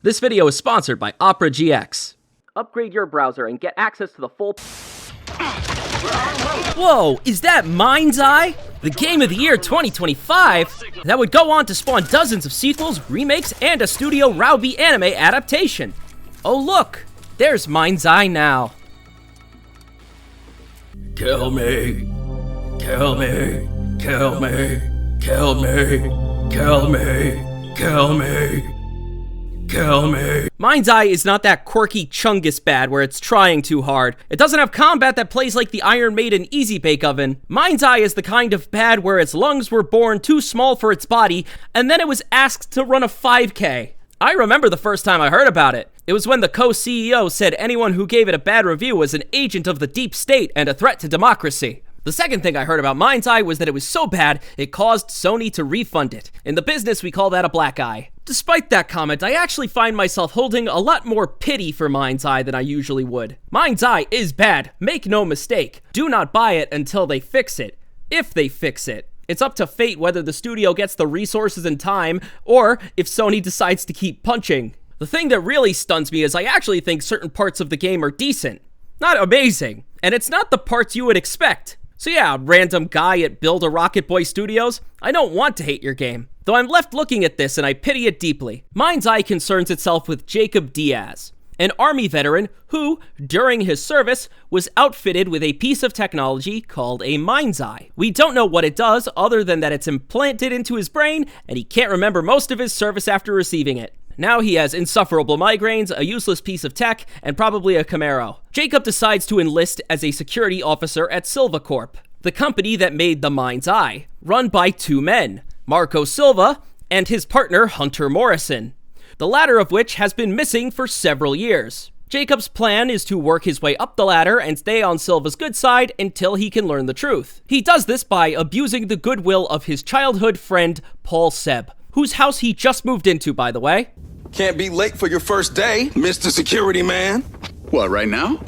This video is sponsored by Opera GX. Upgrade your browser and get access to the full... Whoa, is that MindsEye? The Game of the Year 2025? That would go on to spawn dozens of sequels, remakes, and a Studio Rowby anime adaptation. Oh look, there's MindsEye now. Kill me. Kill me. Kill me. Kill me. Kill me. Kill me. Kill me. MindsEye is not that quirky Chungus bad where it's trying too hard. It doesn't have combat that plays like the Iron Maiden Easy Bake Oven. MindsEye is the kind of bad where its lungs were born too small for its body, and then it was asked to run a 5K. I remember the first time I heard about it. It was when the co-CEO said anyone who gave it a bad review was an agent of the deep state and a threat to democracy. The second thing I heard about MindsEye was that it was so bad, it caused Sony to refund it. In the business, we call that a black eye. Despite that comment, I actually find myself holding a lot more pity for MindsEye than I usually would. MindsEye is bad, make no mistake. Do not buy it until they fix it. If they fix it. It's up to fate whether the studio gets the resources and time, or if Sony decides to keep punching. The thing that really stuns me is I actually think certain parts of the game are decent. Not amazing. And it's not the parts you would expect. So yeah, random guy at Build a Rocket Boy Studios, I don't want to hate your game. Though I'm left looking at this and I pity it deeply. MindsEye concerns itself with Jacob Diaz, an army veteran who, during his service, was outfitted with a piece of technology called a MindsEye. We don't know what it does other than that it's implanted into his brain and he can't remember most of his service after receiving it. Now he has insufferable migraines, a useless piece of tech, and probably a Camaro. Jacob decides to enlist as a security officer at Silva Corp, the company that made the MindsEye, run by two men, Marco Silva and his partner Hunter Morrison, the latter of which has been missing for several years. Jacob's plan is to work his way up the ladder and stay on Silva's good side until he can learn the truth. He does this by abusing the goodwill of his childhood friend, Paul Seb, whose house he just moved into, by the way. Can't be late for your first day, Mr. Security Man. What, right now?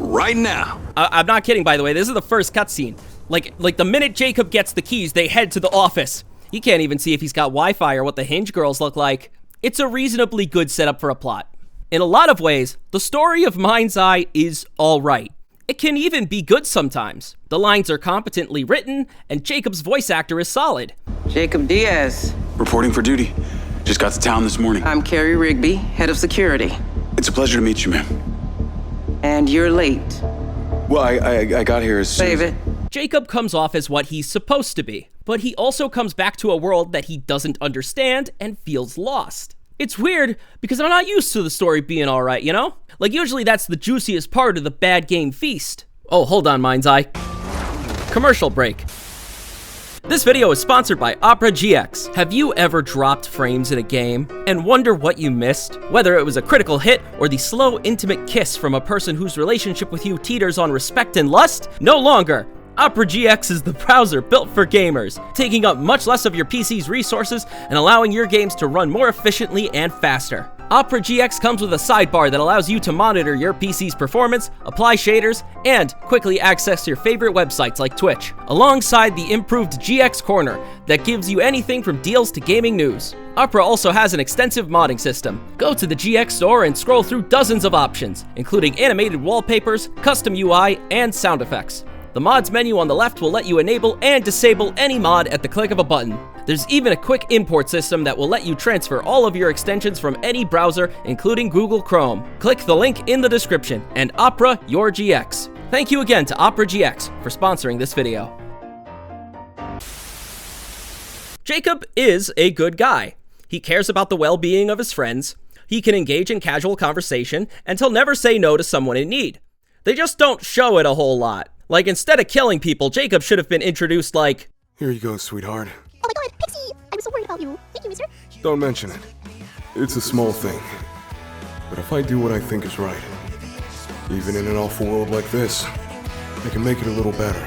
Right now. I'm not kidding, by the way. This is the first cutscene. Like the minute Jacob gets the keys, they head to the office. He can't even see if he's got Wi-Fi or what the Hinge girls look like. It's a reasonably good setup for a plot. In a lot of ways, the story of MindsEye is alright. It can even be good sometimes. The lines are competently written, and Jacob's voice actor is solid. Jacob Diaz. Reporting for duty. Just got to town this morning. I'm Kerry, Rigby, head of security. It's a pleasure to meet you, ma'am. And you're late. Well, I got here as soon Save as... it. Jacob comes off as what he's supposed to be, but he also comes back to a world that he doesn't understand and feels lost. It's weird because I'm not used to the story being alright, you know? Like usually that's the juiciest part of the bad game feast. Oh, hold on, MindsEye. Commercial break. This video is sponsored by Opera GX. Have you ever dropped frames in a game and wonder what you missed? Whether it was a critical hit or the slow, intimate kiss from a person whose relationship with you teeters on respect and lust? No longer! Opera GX is the browser built for gamers, taking up much less of your PC's resources and allowing your games to run more efficiently and faster. Opera GX comes with a sidebar that allows you to monitor your PC's performance, apply shaders, and quickly access your favorite websites like Twitch, alongside the improved GX Corner that gives you anything from deals to gaming news. Opera also has an extensive modding system. Go to the GX store and scroll through dozens of options, including animated wallpapers, custom UI, and sound effects. The mods menu on the left will let you enable and disable any mod at the click of a button. There's even a quick import system that will let you transfer all of your extensions from any browser, including Google Chrome. Click the link in the description, and Opera your GX. Thank you again to Opera GX for sponsoring this video. Jacob is a good guy. He cares about the well-being of his friends, he can engage in casual conversation, and he'll never say no to someone in need. They just don't show it a whole lot. Like, instead of killing people, Jacob should have been introduced like, "Here you go, sweetheart. Oh my god, Pixie! I was so worried about you. Thank you, mister. Don't mention it. It's a small thing. But if I do what I think is right, even in an awful world like this, I can make it a little better."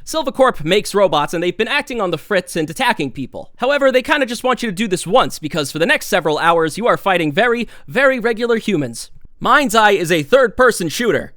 Silva Corp makes robots and they've been acting on the fritz and attacking people. However, they kind of just want you to do this once because for the next several hours, you are fighting very, very regular humans. MindsEye is a third-person shooter.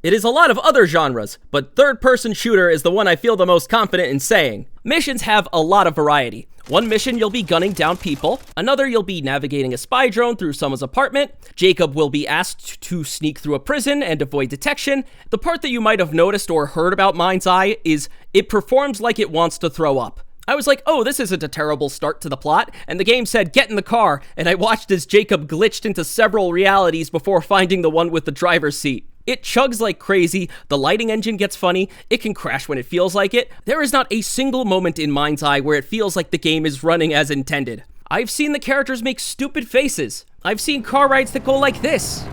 It is a lot of other genres, but third-person shooter is the one I feel the most confident in saying. Missions have a lot of variety. One mission you'll be gunning down people, another you'll be navigating a spy drone through someone's apartment, Jacob will be asked to sneak through a prison and avoid detection. The part that you might have noticed or heard about MindsEye is it performs like it wants to throw up. I was like, oh, this isn't a terrible start to the plot, and the game said, get in the car, and I watched as Jacob glitched into several realities before finding the one with the driver's seat. It chugs like crazy, the lighting engine gets funny, it can crash when it feels like it. There is not a single moment in MindsEye where it feels like the game is running as intended. I've seen the characters make stupid faces. I've seen car rides that go like this.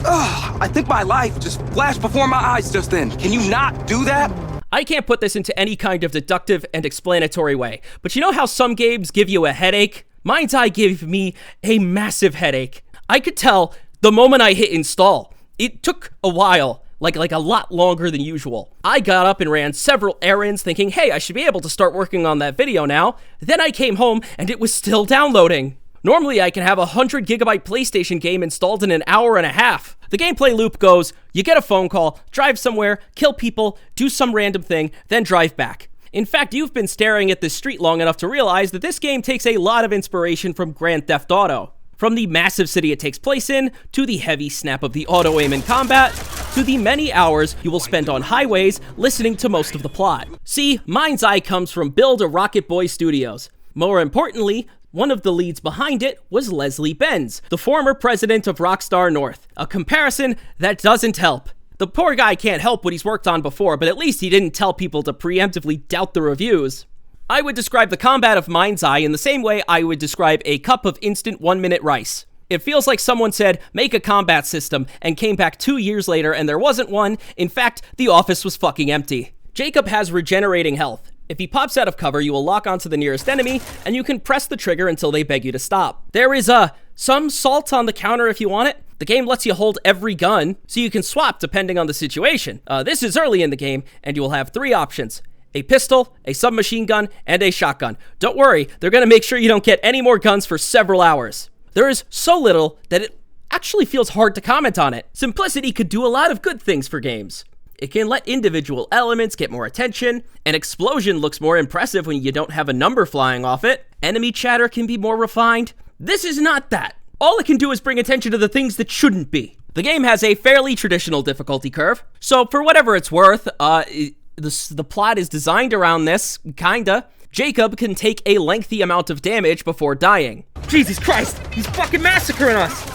Ugh, I think my life just flashed before my eyes just then. Can you not do that? I can't put this into any kind of deductive and explanatory way, but you know how some games give you a headache? MindsEye gave me a massive headache. I could tell the moment I hit install. It took a while, like a lot longer than usual. I got up and ran several errands thinking, hey, I should be able to start working on that video now. Then I came home and it was still downloading. Normally I can have a 100 gigabyte PlayStation game installed in an hour and a half. The gameplay loop goes, you get a phone call, drive somewhere, kill people, do some random thing, then drive back. In fact, you've been staring at this street long enough to realize that this game takes a lot of inspiration from Grand Theft Auto. From the massive city it takes place in, to the heavy snap of the auto aim in combat, to the many hours you will spend on highways listening to most of the plot. See, MindsEye comes from Build a Rocket Boy Studios. More importantly, one of the leads behind it was Leslie Benz, the former president of Rockstar North. A comparison that doesn't help. The poor guy can't help what he's worked on before, but at least he didn't tell people to preemptively doubt the reviews. I would describe the combat of MindsEye in the same way I would describe a cup of instant 1-minute rice. It feels like someone said, make a combat system, and came back 2 years later and there wasn't one. In fact, the office was fucking empty. Jacob has regenerating health. If he pops out of cover, you will lock onto the nearest enemy, and you can press the trigger until they beg you to stop. There is some salt on the counter if you want it. The game lets you hold every gun, so you can swap depending on the situation. This is early in the game, and you will have 3 options. A pistol, a submachine gun, and a shotgun. Don't worry, they're gonna make sure you don't get any more guns for several hours. There is so little that it actually feels hard to comment on it. Simplicity could do a lot of good things for games. It can let individual elements get more attention. An explosion looks more impressive when you don't have a number flying off it. Enemy chatter can be more refined. This is not that. All it can do is bring attention to the things that shouldn't be. The game has a fairly traditional difficulty curve, so for whatever it's worth, the plot is designed around this, kinda. Jacob can take a lengthy amount of damage before dying. Jesus Christ, he's fucking massacring us!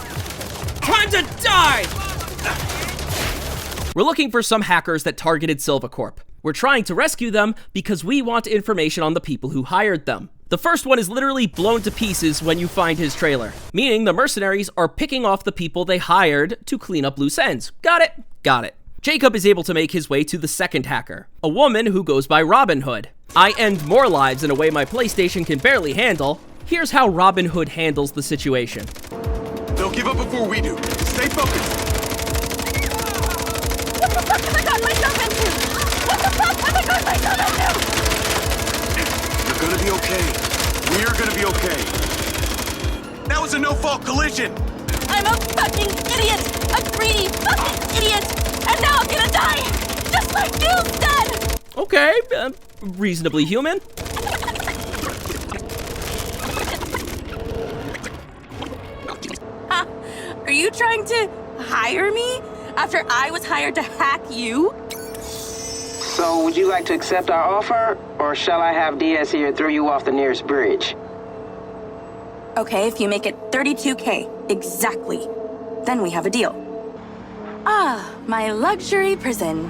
Time to die! We're looking for some hackers that targeted Silvacorp. We're trying to rescue them because we want information on the people who hired them. The first one is literally blown to pieces when you find his trailer, meaning the mercenaries are picking off the people they hired to clean up loose ends. Got it? Got it. Jacob is able to make his way to the second hacker, a woman who goes by Robin Hood. I end more lives in a way my PlayStation can barely handle. Here's how Robin Hood handles the situation. They'll give up before we do. Stay focused. What the fuck have I gotten myself into? What the fuck have I gotten myself into? You're gonna be okay. We're gonna be okay. That was a no-fault collision. I'm a fucking idiot! A greedy fucking idiot! And now I'm gonna die! Just like you've done! Okay, reasonably human. Huh? Are you trying to hire me? After I was hired to hack you? So, would you like to accept our offer, or shall I have DS here throw you off the nearest bridge? Okay, if you make it 32K, exactly. Then we have a deal. Ah, my luxury prison.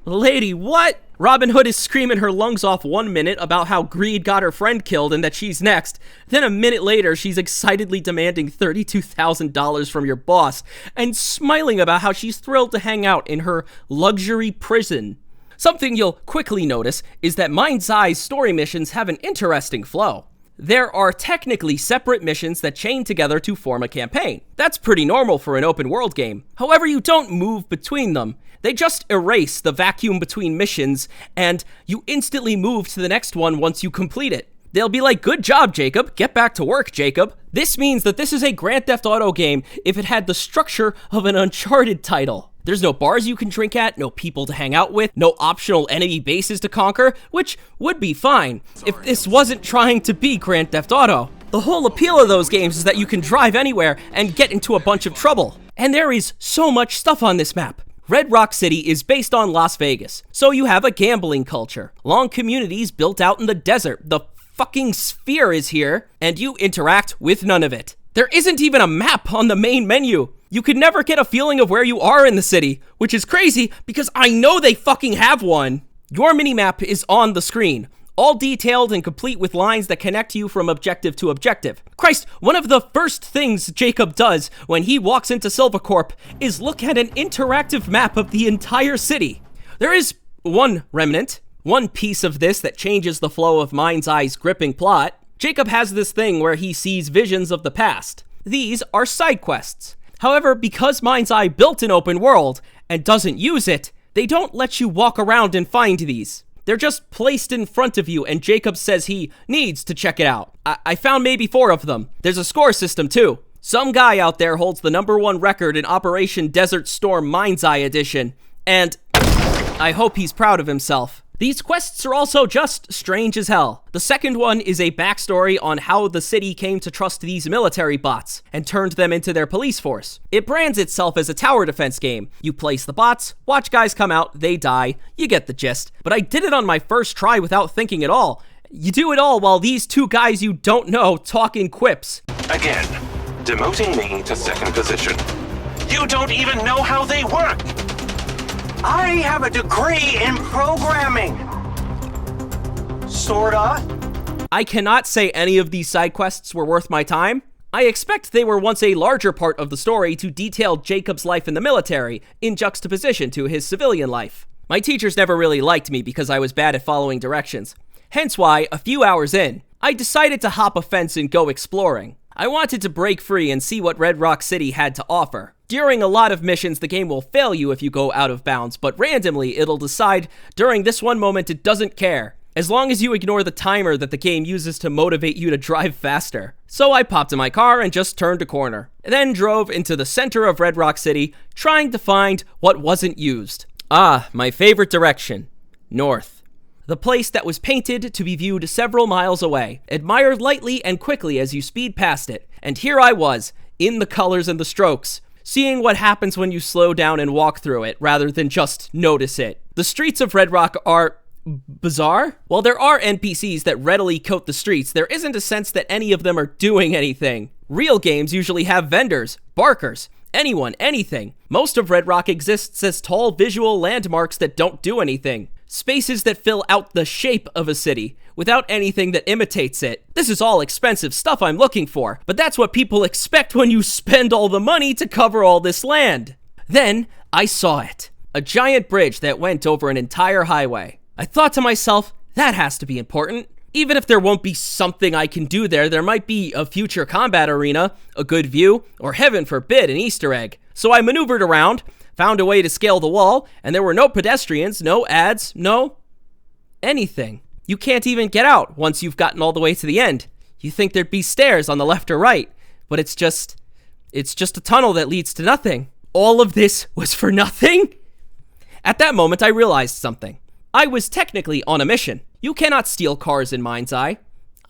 Lady, what? Robin Hood is screaming her lungs off 1 minute about how greed got her friend killed and that she's next. Then a minute later, she's excitedly demanding $32,000 from your boss and smiling about how she's thrilled to hang out in her luxury prison. Something you'll quickly notice is that MindsEye's story missions have an interesting flow. There are technically separate missions that chain together to form a campaign. That's pretty normal for an open world game. However, you don't move between them. They just erase the vacuum between missions, and you instantly move to the next one once you complete it. They'll be like, good job, Jacob. Get back to work, Jacob. This means that this is a Grand Theft Auto game if it had the structure of an Uncharted title. There's no bars you can drink at, no people to hang out with, no optional enemy bases to conquer, which would be fine if this wasn't trying to be Grand Theft Auto. The whole appeal of those games is that you can drive anywhere and get into a bunch of trouble. And there is so much stuff on this map. Red Rock City is based on Las Vegas, so you have a gambling culture, long communities built out in the desert, the fucking sphere is here, and you interact with none of it. There isn't even a map on the main menu. You could never get a feeling of where you are in the city, which is crazy because I know they fucking have one. Your minimap is on the screen, all detailed and complete with lines that connect you from objective to objective. Christ, one of the first things Jacob does when he walks into Silvercorp is look at an interactive map of the entire city. There is one remnant, one piece of this that changes the flow of MindsEye's gripping plot. Jacob has this thing where he sees visions of the past. These are side quests. However, because MindsEye built an open world and doesn't use it, they don't let you walk around and find these. They're just placed in front of you, and Jacob says he needs to check it out. I found maybe 4 of them. There's a score system too. Some guy out there holds the #1 record in Operation Desert Storm MindsEye Edition, and I hope he's proud of himself. These quests are also just strange as hell. The second one is a backstory on how the city came to trust these military bots and turned them into their police force. It brands itself as a tower defense game. You place the bots, watch guys come out, they die, you get the gist. But I did it on my first try without thinking at all. You do it all while these 2 guys you don't know talk in quips. Again, demoting me to second position. You don't even know how they work! I have a degree in programming. Sorta. I cannot say any of these side quests were worth my time. I expect they were once a larger part of the story to detail Jacob's life in the military in juxtaposition to his civilian life. My teachers never really liked me because I was bad at following directions. Hence why, a few hours in, I decided to hop a fence and go exploring. I wanted to break free and see what Red Rock City had to offer. During a lot of missions, the game will fail you if you go out of bounds, but randomly, it'll decide during this one moment it doesn't care, as long as you ignore the timer that the game uses to motivate you to drive faster. So I popped in my car and just turned a corner, then drove into the center of Red Rock City, trying to find what wasn't used. Ah, my favorite direction, north. The place that was painted to be viewed several miles away, admired lightly and quickly as you speed past it. And here I was, in the colors and the strokes, seeing what happens when you slow down and walk through it, rather than just notice it. The streets of Red Rock are bizarre. While there are NPCs that readily coat the streets, there isn't a sense that any of them are doing anything. Real games usually have vendors, barkers, anyone, anything. Most of Red Rock exists as tall visual landmarks that don't do anything. Spaces that fill out the shape of a city, without anything that imitates it. This is all expensive stuff I'm looking for, but that's what people expect when you spend all the money to cover all this land. Then, I saw it. A giant bridge that went over an entire highway. I thought to myself, that has to be important. Even if there won't be something I can do there, there might be a future combat arena, a good view, or heaven forbid, an Easter egg. So I maneuvered around, found a way to scale the wall, and there were no pedestrians, no ads, no anything. You can't even get out once you've gotten all the way to the end. You think there'd be stairs on the left or right, but it's just a tunnel that leads to nothing. All of this was for nothing? At that moment, I realized something. I was technically on a mission. You cannot steal cars in MindsEye.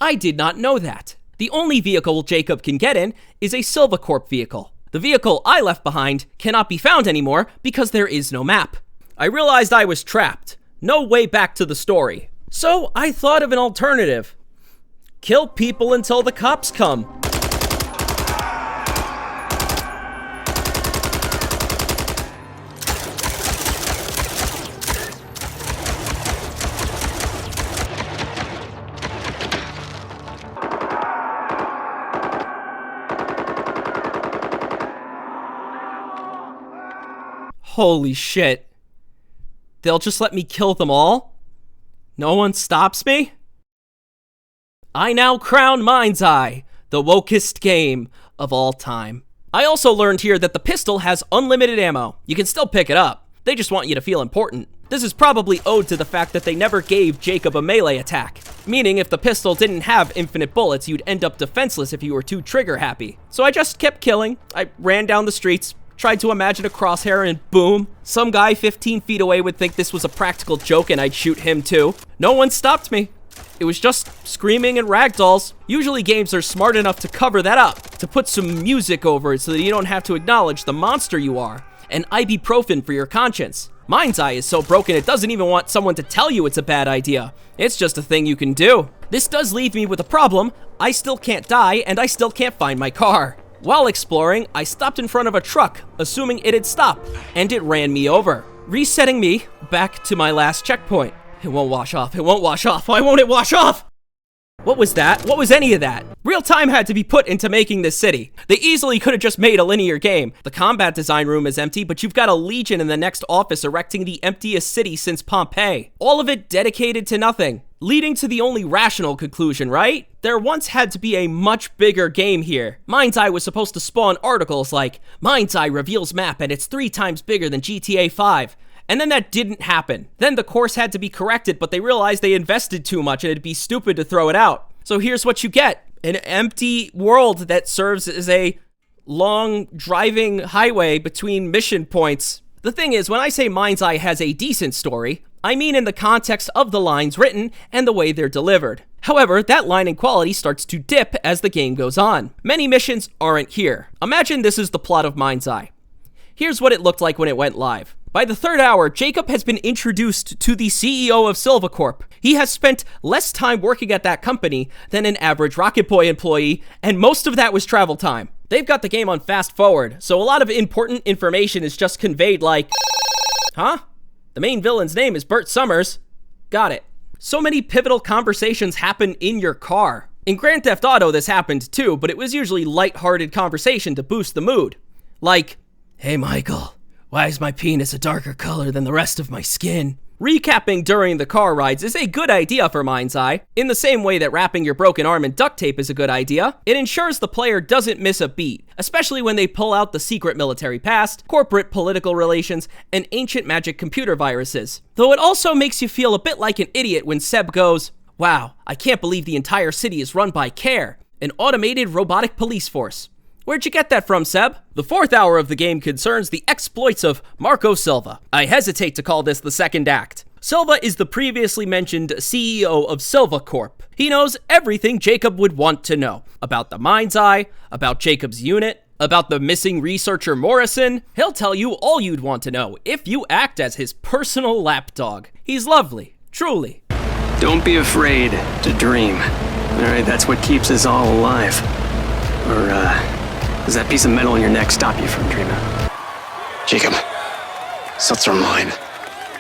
I did not know that. The only vehicle Jacob can get in is a Silvercorp vehicle. The vehicle I left behind cannot be found anymore because there is no map. I realized I was trapped. No way back to the story. So I thought of an alternative. Kill people until the cops come. Holy shit. They'll just let me kill them all? No one stops me? I now crown MindsEye, the wokest game of all time. I also learned here that the pistol has unlimited ammo. You can still pick it up. They just want you to feel important. This is probably owed to the fact that they never gave Jacob a melee attack. Meaning if the pistol didn't have infinite bullets, you'd end up defenseless if you were too trigger happy. So I just kept killing. I ran down the streets, Tried to imagine a crosshair and boom, some guy 15 feet away would think this was a practical joke and I'd shoot him too. No one stopped me. It was just screaming and ragdolls. Usually games are smart enough to cover that up, to put some music over it so that you don't have to acknowledge the monster you are. And ibuprofen for your conscience. MindsEye is so broken it doesn't even want someone to tell you it's a bad idea. It's just a thing you can do. This does leave me with a problem. I still can't die and I still can't find my car. While exploring, I stopped in front of a truck, assuming it'd stop, and it ran me over, resetting me back to my last checkpoint. It won't wash off. It won't wash off. Why won't it wash off? What was that? What was any of that? Real time had to be put into making this city. They easily could have just made a linear game. The combat design room is empty, but you've got a legion in the next office erecting the emptiest city since Pompeii. All of it dedicated to nothing. Leading to the only rational conclusion, right? There once had to be a much bigger game here. MindsEye was supposed to spawn articles like, MindsEye reveals map and it's 3 times bigger than GTA 5. And then that didn't happen. Then the course had to be corrected, but they realized they invested too much and it'd be stupid to throw it out. So here's what you get. An empty world that serves as a long driving highway between mission points. The thing is, when I say MindsEye has a decent story, I mean in the context of the lines written and the way they're delivered. However, that line in quality starts to dip as the game goes on. Many missions aren't here. Imagine this is the plot of MindsEye. Here's what it looked like when it went live. By the 3rd hour, Jacob has been introduced to the CEO of Silva Corp. He has spent less time working at that company than an average Rocket Boy employee, and most of that was travel time. They've got the game on fast forward, so a lot of important information is just conveyed like, huh? The main villain's name is Bert Summers. Got it. So many pivotal conversations happen in your car. In Grand Theft Auto, this happened too, but it was usually light-hearted conversation to boost the mood. Like, hey Michael, why is my penis a darker color than the rest of my skin? Recapping during the car rides is a good idea for MindsEye. In the same way that wrapping your broken arm in duct tape is a good idea, it ensures the player doesn't miss a beat, especially when they pull out the secret military past, corporate political relations, and ancient magic computer viruses. Though it also makes you feel a bit like an idiot when Seb goes, wow, I can't believe the entire city is run by CARE, an automated robotic police force. Where'd you get that from, Seb? The 4th hour of the game concerns the exploits of Marco Silva. I hesitate to call this the second act. Silva is the previously mentioned CEO of Silva Corp. He knows everything Jacob would want to know. About the MindsEye, about Jacob's unit, about the missing researcher Morrison. He'll tell you all you'd want to know if you act as his personal lapdog. He's lovely, truly. Don't be afraid to dream. Alright, that's what keeps us all alive. Or, does that piece of metal in your neck stop you from dreaming? Jacob, suits are mine.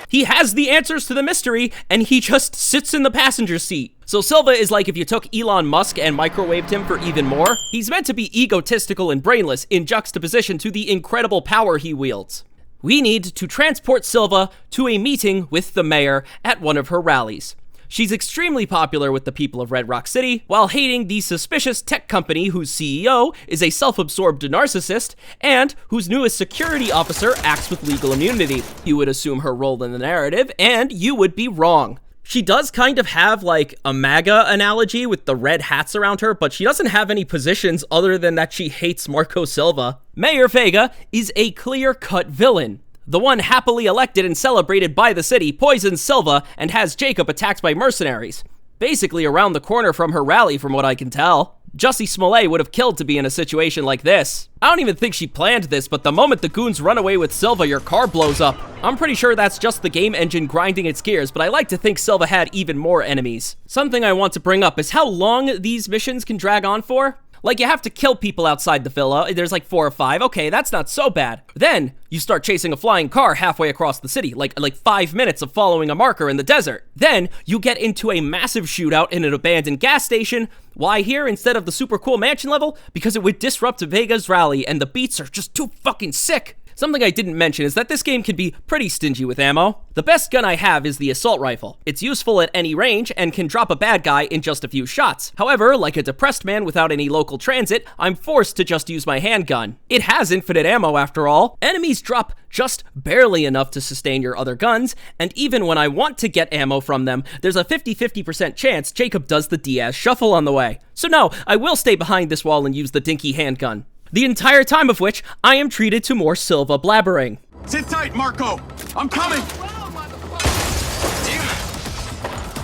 He has the answers to the mystery, and he just sits in the passenger seat. So Silva is like if you took Elon Musk and microwaved him for even more. He's meant to be egotistical and brainless in juxtaposition to the incredible power he wields. We need to transport Silva to a meeting with the mayor at one of her rallies. She's extremely popular with the people of Red Rock City, while hating the suspicious tech company whose CEO is a self-absorbed narcissist, and whose newest security officer acts with legal immunity. You would assume her role in the narrative, and you would be wrong. She does kind of have like a MAGA analogy with the red hats around her, but she doesn't have any positions other than that she hates Marco Silva. Mayor Vega is a clear-cut villain. The one happily elected and celebrated by the city poisons Silva and has Jacob attacked by mercenaries. Basically around the corner from her rally from what I can tell. Jussie Smollett would have killed to be in a situation like this. I don't even think she planned this, but the moment the goons run away with Silva, your car blows up. I'm pretty sure that's just the game engine grinding its gears, but I like to think Silva had even more enemies. Something I want to bring up is how long these missions can drag on for. Like, you have to kill people outside the villa. There's like 4 or 5. Okay, that's not so bad. Then you start chasing a flying car halfway across the city, like 5 minutes of following a marker in the desert. Then you get into a massive shootout in an abandoned gas station. Why here instead of the super cool mansion level? Because it would disrupt Vega's rally, and the beats are just too fucking sick. Something I didn't mention is that this game can be pretty stingy with ammo. The best gun I have is the assault rifle. It's useful at any range and can drop a bad guy in just a few shots. However, like a depressed man without any local transit, I'm forced to just use my handgun. It has infinite ammo after all. Enemies drop just barely enough to sustain your other guns, and even when I want to get ammo from them, there's a 50-50% chance Jacob does the Diaz shuffle on the way. So no, I will stay behind this wall and use the dinky handgun. The entire time of which I am treated to more Silva blabbering. Sit tight, Marco. I'm coming.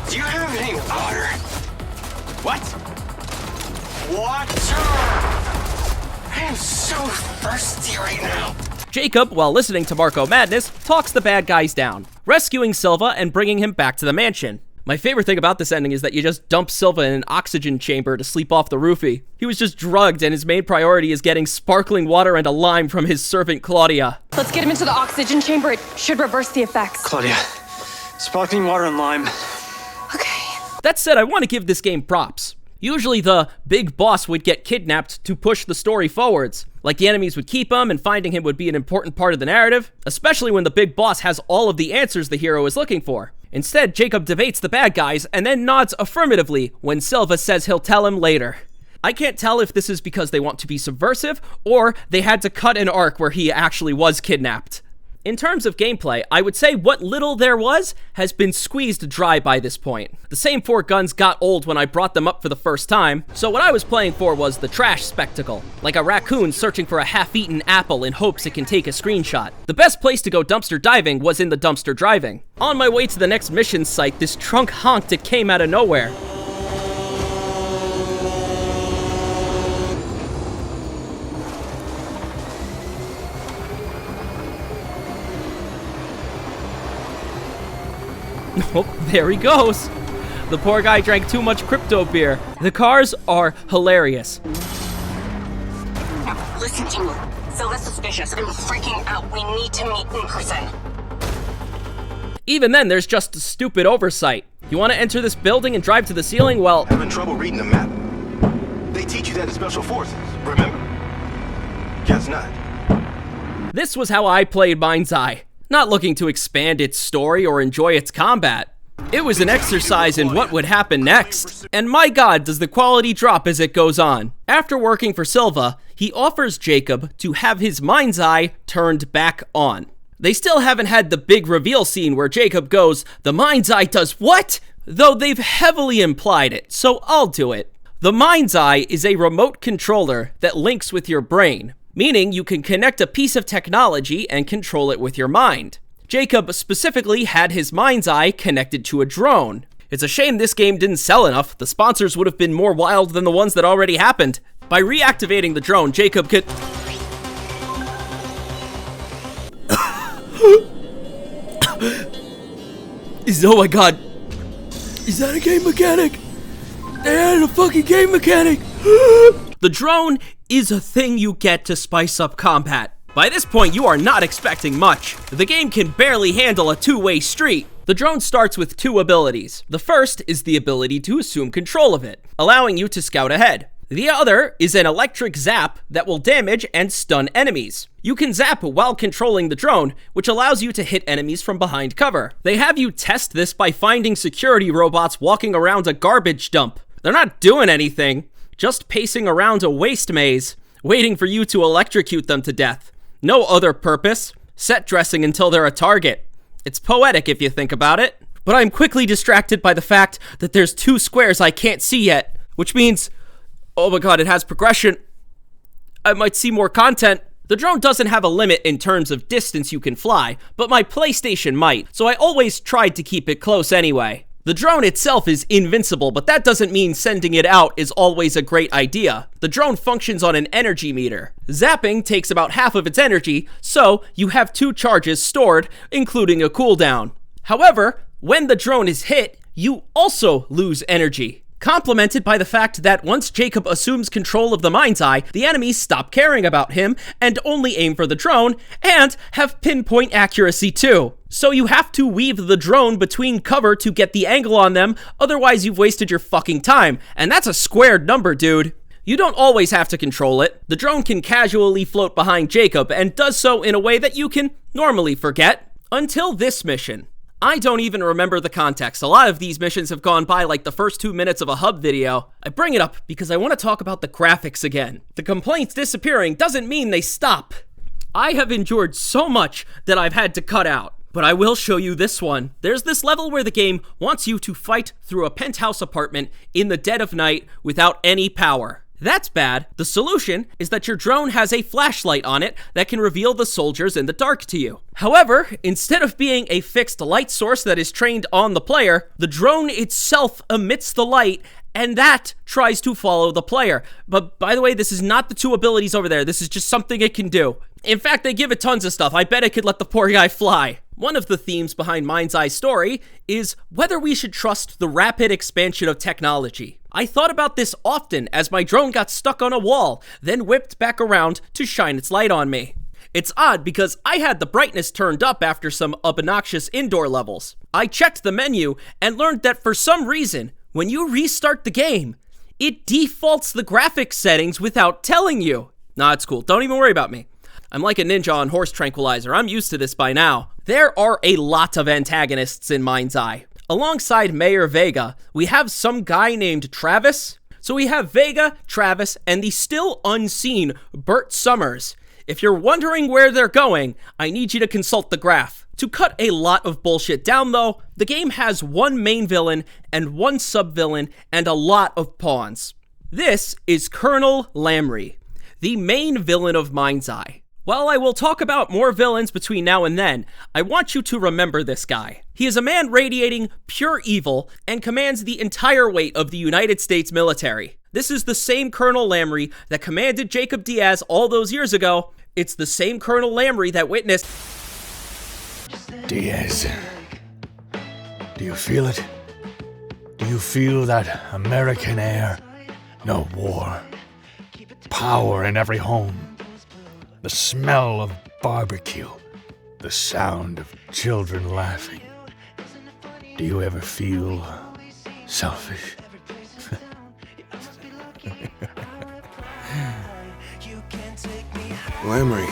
Do you have any water? What? Water! I am so thirsty right now. Jacob, while listening to Marco Madness, talks the bad guys down, rescuing Silva and bringing him back to the mansion. My favorite thing about this ending is that you just dump Silva in an oxygen chamber to sleep off the roofie. He was just drugged, and his main priority is getting sparkling water and a lime from his servant Claudia. Let's get him into the oxygen chamber. It should reverse the effects. Claudia, sparkling water and lime. Okay. That said, I want to give this game props. Usually the big boss would get kidnapped to push the story forwards. Like the enemies would keep him and finding him would be an important part of the narrative, especially when the big boss has all of the answers the hero is looking for. Instead, Jacob debates the bad guys and then nods affirmatively when Silva says he'll tell him later. I can't tell if this is because they want to be subversive or they had to cut an arc where he actually was kidnapped. In terms of gameplay, I would say what little there was has been squeezed dry by this point. The same 4 guns got old when I brought them up for the first time, so what I was playing for was the trash spectacle, like a raccoon searching for a half-eaten apple in hopes it can take a screenshot. The best place to go dumpster diving was in the dumpster driving. On my way to the next mission site, this trunk honked. It came out of nowhere. Oh, there he goes. The poor guy drank too much crypto beer. The cars are hilarious. Now, listen to me. Silva's suspicious. I'm freaking out. We need to meet in person. Even then, there's just a stupid oversight. You want to enter this building and drive to the ceiling? Well, having trouble reading the map. They teach you that in Special Forces, remember? Guess not. This was how I played MindsEye. Not looking to expand its story or enjoy its combat. It was an exercise in what would happen next. And my god, does the quality drop as it goes on. After working for Silva, he offers Jacob to have his MindsEye turned back on. They still haven't had the big reveal scene where Jacob goes, "The MindsEye does what?" Though they've heavily implied it, so I'll do it. The MindsEye is a remote controller that links with your brain, meaning you can connect a piece of technology and control it with your mind. Jacob specifically had his MindsEye connected to a drone. It's a shame this game didn't sell enough. The sponsors would have been more wild than the ones that already happened. By reactivating the drone, Jacob could... Oh my god. Is that a game mechanic? They added a fucking game mechanic! The drone is a thing you get to spice up combat. By this point, you are not expecting much. The game can barely handle a two-way street. The drone starts with 2 abilities. The first is the ability to assume control of it, allowing you to scout ahead. The other is an electric zap that will damage and stun enemies. You can zap while controlling the drone, which allows you to hit enemies from behind cover. They have you test this by finding security robots walking around a garbage dump. They're not doing anything, just pacing around a waste maze, waiting for you to electrocute them to death. No other purpose. Set dressing until they're a target. It's poetic if you think about it. But I'm quickly distracted by the fact that there's 2 squares I can't see yet, which means, oh my god, it has progression. I might see more content. The drone doesn't have a limit in terms of distance you can fly, but my PlayStation might, so I always tried to keep it close anyway. The drone itself is invincible, but that doesn't mean sending it out is always a great idea. The drone functions on an energy meter. Zapping takes about half of its energy, so you have 2 charges stored, including a cooldown. However, when the drone is hit, you also lose energy, complemented by the fact that once Jacob assumes control of the MindsEye, the enemies stop caring about him and only aim for the drone, and have pinpoint accuracy too. So you have to weave the drone between cover to get the angle on them, otherwise you've wasted your fucking time, and that's a squared number, dude. You don't always have to control it. The drone can casually float behind Jacob and does so in a way that you can normally forget. Until this mission. I don't even remember the context. A lot of these missions have gone by like the first 2 minutes of a hub video. I bring it up because I want to talk about the graphics again. The complaints disappearing doesn't mean they stop. I have endured so much that I've had to cut out. But I will show you this one. There's this level where the game wants you to fight through a penthouse apartment in the dead of night without any power. That's bad. The solution is that your drone has a flashlight on it that can reveal the soldiers in the dark to you. However, instead of being a fixed light source that is trained on the player, the drone itself emits the light and that tries to follow the player. But by the way, this is not the 2 abilities over there. This is just something it can do. In fact, they give it tons of stuff. I bet it could let the poor guy fly. One of the themes behind MindsEye's story is whether we should trust the rapid expansion of technology. I thought about this often as my drone got stuck on a wall, then whipped back around to shine its light on me. It's odd because I had the brightness turned up after some obnoxious indoor levels. I checked the menu and learned that for some reason, when you restart the game, it defaults the graphics settings without telling you. Nah, it's cool. Don't even worry about me. I'm like a ninja on horse tranquilizer. I'm used to this by now. There are a lot of antagonists in MindsEye. Alongside Mayor Vega, we have some guy named Travis. So we have Vega, Travis, and the still unseen Bert Summers. If you're wondering where they're going, I need you to consult the graph. To cut a lot of bullshit down though, the game has 1 main villain and 1 sub-villain and a lot of pawns. This is Colonel Lamry, the main villain of MindsEye. While I will talk about more villains between now and then, I want you to remember this guy. He is a man radiating pure evil and commands the entire weight of the United States military. This is the same Colonel Lamry that commanded Jacob Diaz all those years ago. It's the same Colonel Lamry that witnessed... Diaz, do you feel it? Do you feel that American air? No war. Power in every home. The smell of barbecue. The sound of children laughing. Do you ever feel selfish? Lamry,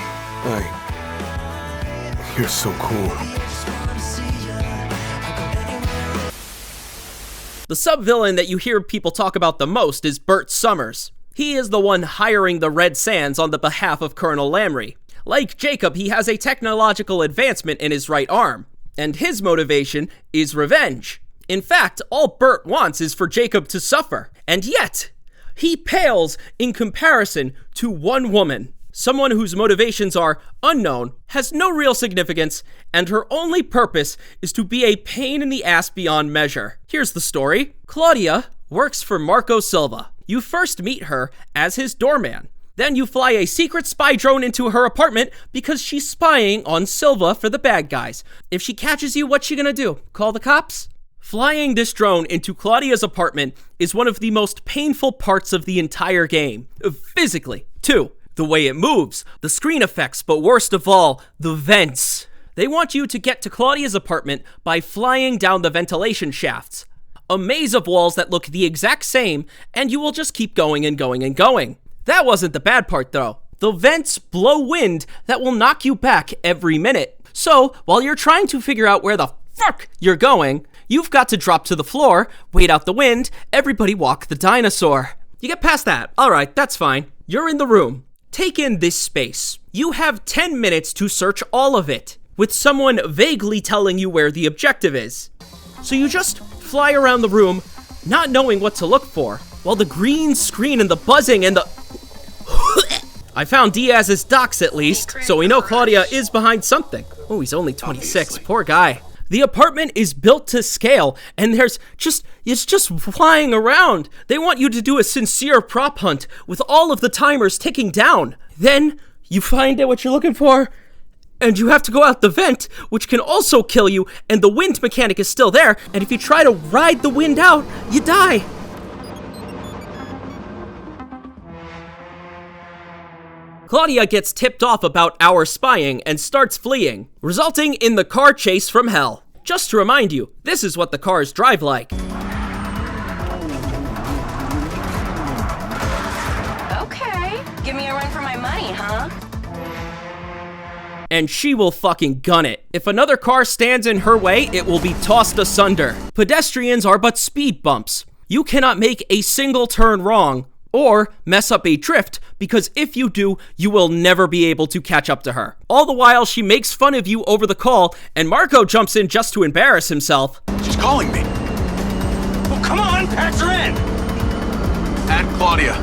you're so cool. The sub-villain that you hear people talk about the most is Bert Summers. He is the one hiring the Red Sands on the behalf of Colonel Lamry. Like Jacob, he has a technological advancement in his right arm, and his motivation is revenge. In fact, all Bert wants is for Jacob to suffer, and yet, he pales in comparison to one woman. Someone whose motivations are unknown, has no real significance, and her only purpose is to be a pain in the ass beyond measure. Here's the story. Claudia works for Marco Silva. You first meet her as his doorman. Then you fly a secret spy drone into her apartment because she's spying on Silva for the bad guys. If she catches you, what's she gonna do? Call the cops? Flying this drone into Claudia's apartment is one of the most painful parts of the entire game. Physically, too. The way it moves, the screen effects, but worst of all, the vents. They want you to get to Claudia's apartment by flying down the ventilation shafts. A maze of walls that look the exact same, and you will just keep going and going and going. That wasn't the bad part though. The vents blow wind that will knock you back every minute. So, while you're trying to figure out where the fuck you're going, you've got to drop to the floor, wait out the wind, everybody walk the dinosaur. You get past that, alright, that's fine. You're in the room. Take in this space. You have 10 minutes to search all of it, with someone vaguely telling you where the objective is. So you just fly around the room, not knowing what to look for, while the green screen and the buzzing and the... I found Diaz's docs at least, so we know Claudia is behind something. Oh, he's only 26, obviously. Poor guy. The apartment is built to scale, and it's just flying around. They want you to do a sincere prop hunt with all of the timers ticking down. Then you find out what you're looking for, and you have to go out the vent, which can also kill you, and the wind mechanic is still there, and if you try to ride the wind out, you die. Claudia gets tipped off about our spying and starts fleeing, resulting in the car chase from hell. Just to remind you, this is what the cars drive like. Okay, give me a run for my money, huh? And she will fucking gun it. If another car stands in her way, it will be tossed asunder. Pedestrians are but speed bumps. You cannot make a single turn wrong, or mess up a drift, because if you do, you will never be able to catch up to her. All the while, she makes fun of you over the call, and Marco jumps in just to embarrass himself. She's calling me. Well, come on, patch her in. Add Claudia.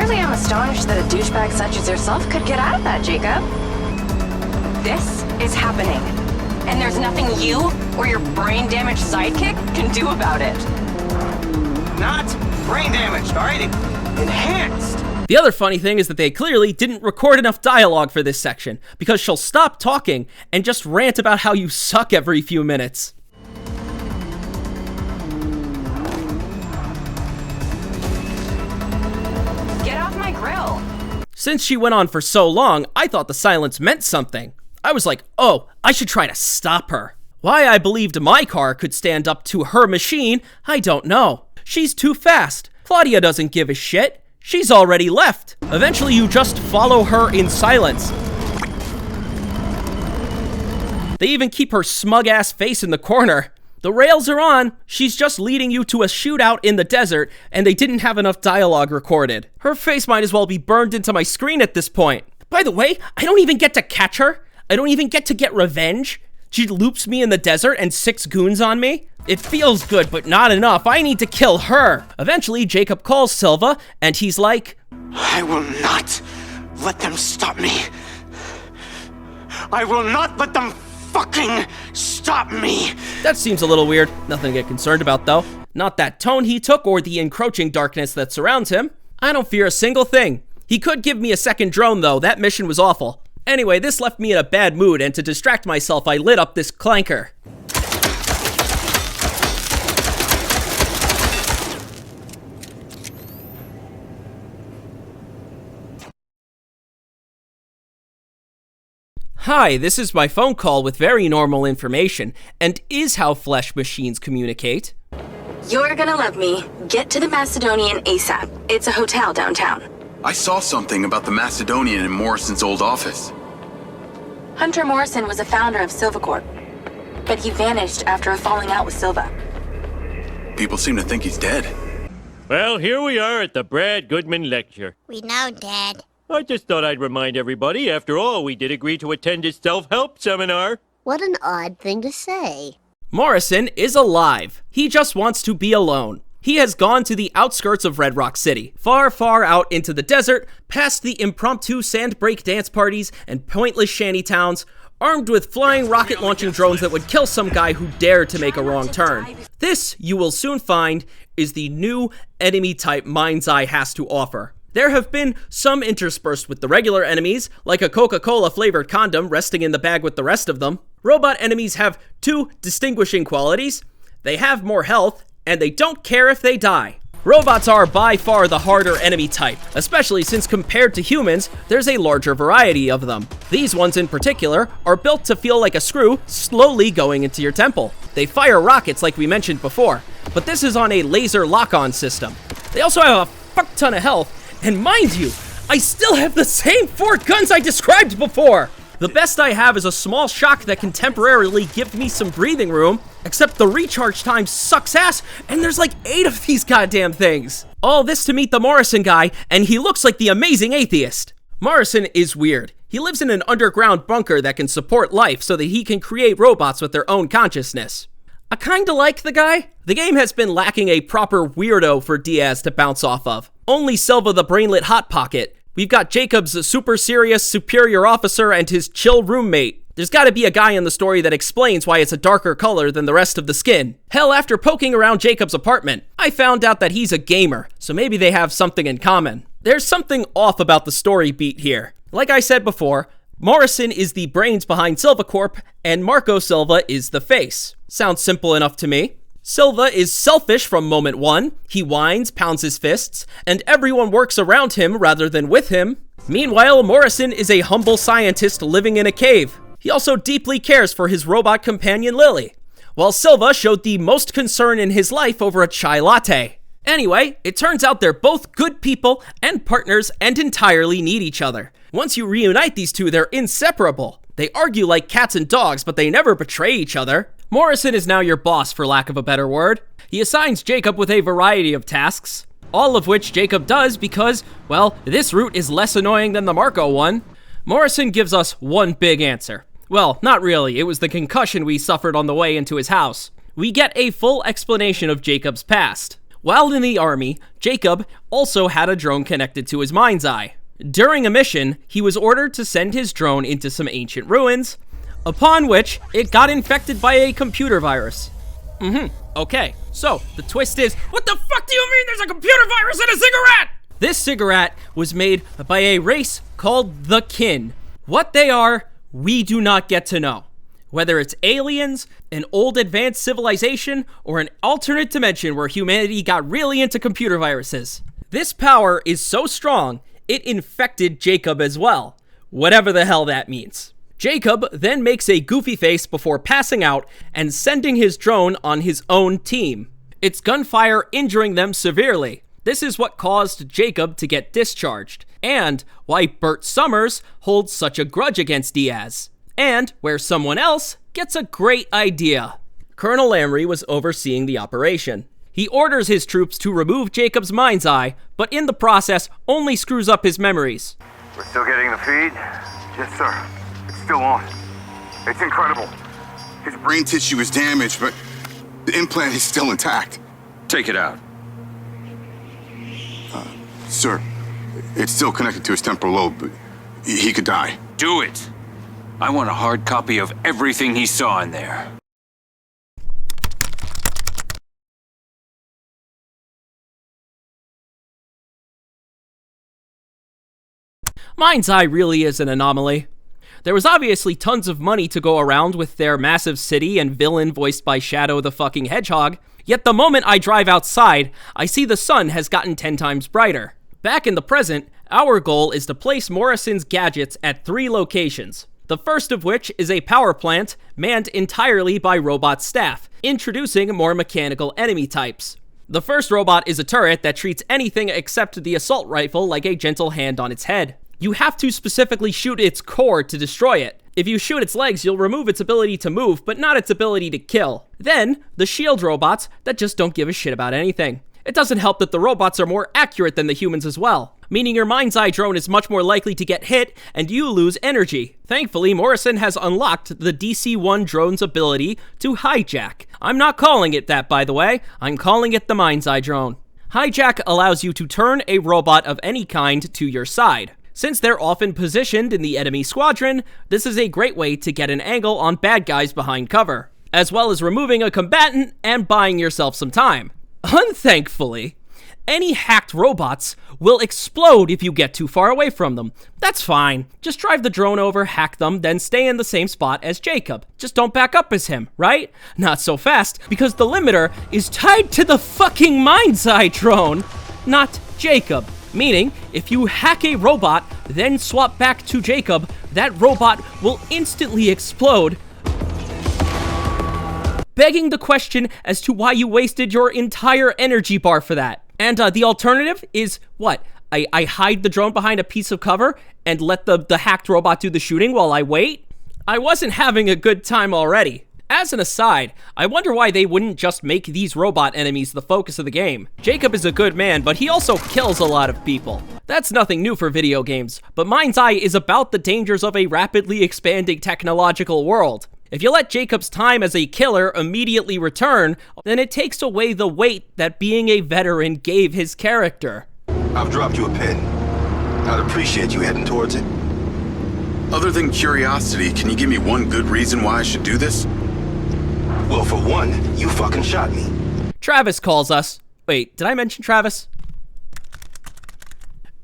Clearly, I'm astonished that a douchebag such as yourself could get out of that, Jacob. This is happening, and there's nothing you or your brain-damaged sidekick can do about it. Not brain damaged, all right? Enhanced. The other funny thing is that they clearly didn't record enough dialogue for this section, because she'll stop talking and just rant about how you suck every few minutes. Get off my grill. Since she went on for so long, I thought the silence meant something. I was like, oh, I should try to stop her. Why I believed my car could stand up to her machine, I don't know. She's too fast. Claudia doesn't give a shit. She's already left. Eventually, you just follow her in silence. They even keep her smug-ass face in the corner. The rails are on. She's just leading you to a shootout in the desert, and they didn't have enough dialogue recorded. Her face might as well be burned into my screen at this point. By the way, I don't even get to catch her. I don't even get to get revenge. She loops me in the desert and 6 goons on me. It feels good, but not enough. I need to kill her. Eventually, Jacob calls Silva, and he's like, I will not let them stop me. I will not let them fucking stop me. That seems a little weird. Nothing to get concerned about, though. Not that tone he took or the encroaching darkness that surrounds him. I don't fear a single thing. He could give me a second drone, though. That mission was awful. Anyway, this left me in a bad mood, and to distract myself, I lit up this clanker. Hi, this is my phone call with very normal information, and is how flesh machines communicate. You're gonna love me. Get to the Macedonian ASAP. It's a hotel downtown. I saw something about the Macedonian in Morrison's old office. Hunter Morrison was a founder of Silvacorp, but he vanished after a falling out with Silva. People seem to think he's dead. Well, here we are at the Brad Goodman Lecture. We know, Dad. I just thought I'd remind everybody, after all, we did agree to attend his self-help seminar. What an odd thing to say. Morrison is alive. He just wants to be alone. He has gone to the outskirts of Red Rock City, far, far out into the desert, past the impromptu sand break dance parties and pointless shanty towns, armed with flying rocket-launching drones that would kill some guy who dared to make a wrong turn. This, you will soon find, is the new enemy type MindsEye has to offer. There have been some interspersed with the regular enemies, like a Coca-Cola flavored condom resting in the bag with the rest of them. Robot enemies have 2 distinguishing qualities. They have more health, and they don't care if they die. Robots are by far the harder enemy type, especially since compared to humans, there's a larger variety of them. These ones in particular are built to feel like a screw slowly going into your temple. They fire rockets like we mentioned before, but this is on a laser lock-on system. They also have a fuck ton of health, and mind you, I still have the same 4 guns I described before! The best I have is a small shock that can temporarily give me some breathing room, except the recharge time sucks ass, and there's like 8 of these goddamn things. All this to meet the Morrison guy, and he looks like the amazing atheist. Morrison is weird. He lives in an underground bunker that can support life so that he can create robots with their own consciousness. I kinda like the guy. The game has been lacking a proper weirdo for Diaz to bounce off of. Only Silva the brainlet hot pocket. We've got Jacob's super serious superior officer and his chill roommate. There's gotta be a guy in the story that explains why it's a darker color than the rest of the skin. Hell, after poking around Jacob's apartment, I found out that he's a gamer, so maybe they have something in common. There's something off about the story beat here. Like I said before, Morrison is the brains behind Silvacorp, and Marco Silva is the face. Sounds simple enough to me. Silva is selfish from moment 1. He whines, pounds his fists, and everyone works around him rather than with him. Meanwhile, Morrison is a humble scientist living in a cave. He also deeply cares for his robot companion Lily, while Silva showed the most concern in his life over a chai latte. Anyway, it turns out they're both good people and partners and entirely need each other. Once you reunite these two, they're inseparable. They argue like cats and dogs, but they never betray each other. Morrison is now your boss, for lack of a better word. He assigns Jacob with a variety of tasks, all of which Jacob does because, well, this route is less annoying than the Marco one. Morrison gives us one big answer. Well, not really. It was the concussion we suffered on the way into his house. We get a full explanation of Jacob's past. While in the army, Jacob also had a drone connected to his MindsEye. During a mission, he was ordered to send his drone into some ancient ruins, upon which it got infected by a computer virus. Okay, so the twist is, what the fuck do you mean there's a computer virus in a cigarette? This cigarette was made by a race called the Kin. What they are, we do not get to know. Whether it's aliens, an old advanced civilization, or an alternate dimension where humanity got really into computer viruses. This power is so strong, it infected Jacob as well. Whatever the hell that means. Jacob then makes a goofy face before passing out and sending his drone on his own team. Its gunfire injuring them severely. This is what caused Jacob to get discharged, and why Bert Summers holds such a grudge against Diaz, and where someone else gets a great idea. Colonel Lamry was overseeing the operation. He orders his troops to remove Jacob's MindsEye, but in the process only screws up his memories. We're still getting the feed? Yes, sir. It's still on. It's incredible. His brain tissue is damaged, but the implant is still intact. Take it out. Sir, it's still connected to his temporal lobe, but he could die. Do it. I want a hard copy of everything he saw in there. MindsEye really is an anomaly. There was obviously tons of money to go around with their massive city and villain voiced by Shadow the fucking Hedgehog, yet the moment I drive outside, I see the sun has gotten 10 times brighter. Back in the present, our goal is to place Morrison's gadgets at 3 locations. The first of which is a power plant manned entirely by robot staff, introducing more mechanical enemy types. The first robot is a turret that treats anything except the assault rifle like a gentle hand on its head. You have to specifically shoot its core to destroy it. If you shoot its legs, you'll remove its ability to move, but not its ability to kill. Then, the shield robots that just don't give a shit about anything. It doesn't help that the robots are more accurate than the humans as well, meaning your MindsEye drone is much more likely to get hit and you lose energy. Thankfully, Morrison has unlocked the DC-1 drone's ability to hijack. I'm not calling it that, by the way. I'm calling it the MindsEye drone. Hijack allows you to turn a robot of any kind to your side. Since they're often positioned in the enemy squadron, this is a great way to get an angle on bad guys behind cover, as well as removing a combatant and buying yourself some time. Unthankfully, any hacked robots will explode if you get too far away from them. That's fine. Just drive the drone over, hack them, then stay in the same spot as Jacob. Just don't back up as him, right? Not so fast, because the limiter is tied to the fucking MindsEye drone, not Jacob. Meaning, if you hack a robot, then swap back to Jacob, that robot will instantly explode, begging the question as to why you wasted your entire energy bar for that. And the alternative is, what? I hide the drone behind a piece of cover and let the hacked robot do the shooting while I wait? I wasn't having a good time already. As an aside, I wonder why they wouldn't just make these robot enemies the focus of the game. Jacob is a good man, but he also kills a lot of people. That's nothing new for video games, but MindsEye is about the dangers of a rapidly expanding technological world. If you let Jacob's time as a killer immediately return, then it takes away the weight that being a veteran gave his character. I've dropped you a pin. I'd appreciate you heading towards it. Other than curiosity, can you give me one good reason why I should do this? Well, for one, you fucking shot me. Travis calls us. Wait, did I mention Travis?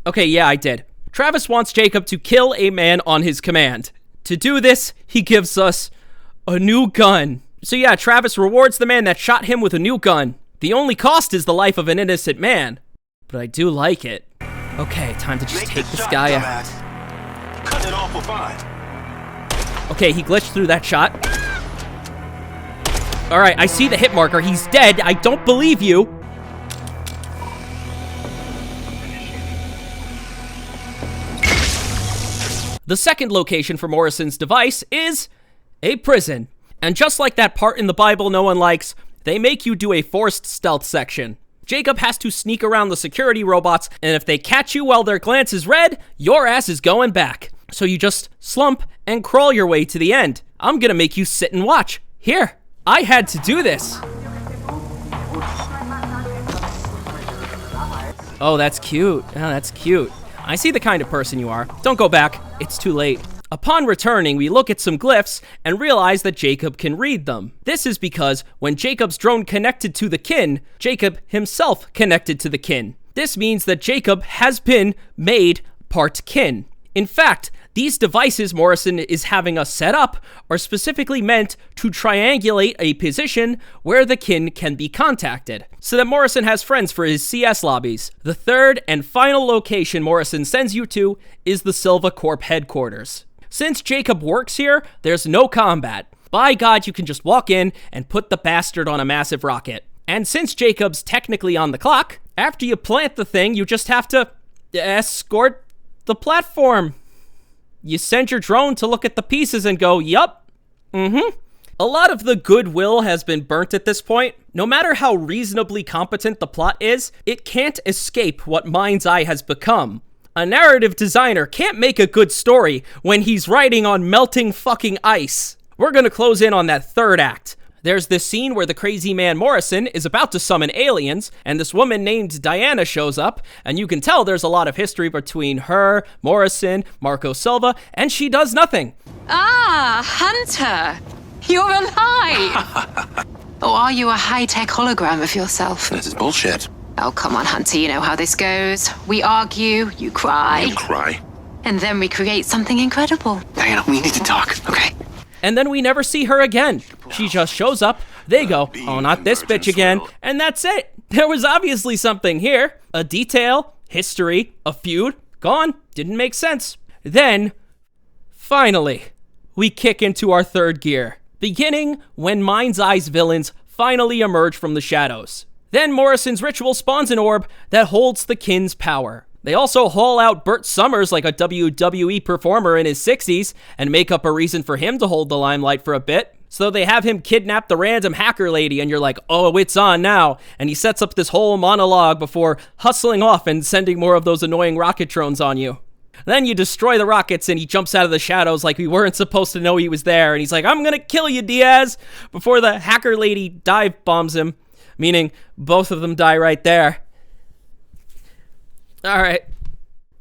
Okay, yeah, I did. Travis wants Jacob to kill a man on his command. To do this, he gives us a new gun. So yeah, Travis rewards the man that shot him with a new gun. The only cost is the life of an innocent man. But I do like it. Okay, time to just take this guy out. Cut it off for fine. Okay, he glitched through that shot. Alright, I see the hit marker. He's dead. I don't believe you. The second location for Morrison's device is a prison. And just like that part in the Bible no one likes, they make you do a forced stealth section. Jacob has to sneak around the security robots, and if they catch you while their glance is red, your ass is going back. So you just slump and crawl your way to the end. I'm gonna make you sit and watch. Here, I had to do this. Oh, that's cute. Oh, that's cute. I see the kind of person you are. Don't go back. It's too late. Upon returning, we look at some glyphs and realize that Jacob can read them. This is because when Jacob's drone connected to the kin, Jacob himself connected to the kin. This means that Jacob has been made part kin. In fact, these devices Morrison is having us set up are specifically meant to triangulate a position where the kin can be contacted, so that Morrison has friends for his CS lobbies. The third and final location Morrison sends you to is the Silva Corp headquarters. Since Jacob works here, there's no combat. By God, you can just walk in and put the bastard on a massive rocket. And since Jacob's technically on the clock, after you plant the thing, you just have to escort the platform. You send your drone to look at the pieces and go, yup, A lot of the goodwill has been burnt at this point. No matter how reasonably competent the plot is, it can't escape what MindsEye has become. A narrative designer can't make a good story when he's writing on melting fucking ice. We're gonna close in on that third act. There's this scene where the crazy man Morrison is about to summon aliens, and this woman named Diana shows up, and you can tell there's a lot of history between her, Morrison, Marco Silva, and she does nothing. Ah, Hunter! You're alive! Or are you a high-tech hologram of yourself? This is bullshit. Oh, come on, Hunter, you know how this goes. We argue, you cry. You cry. And then we create something incredible. Diana, we need to talk, okay? And then we never see her again. She just shows up, they go, oh, not this bitch again, and that's it. There was obviously something here. A detail, history, a feud, gone, didn't make sense. Then, finally, we kick into our third gear, beginning when MindsEye's villains finally emerge from the shadows. Then Morrison's ritual spawns an orb that holds the kin's power. They also haul out Burt Summers like a WWE performer in his 60s and make up a reason for him to hold the limelight for a bit. So they have him kidnap the random hacker lady and you're like, oh, it's on now. And he sets up this whole monologue before hustling off and sending more of those annoying rocket drones on you. Then you destroy the rockets and he jumps out of the shadows like we weren't supposed to know he was there. And he's like, I'm gonna kill you, Diaz, before the hacker lady dive bombs him. Meaning both of them die right there. All right.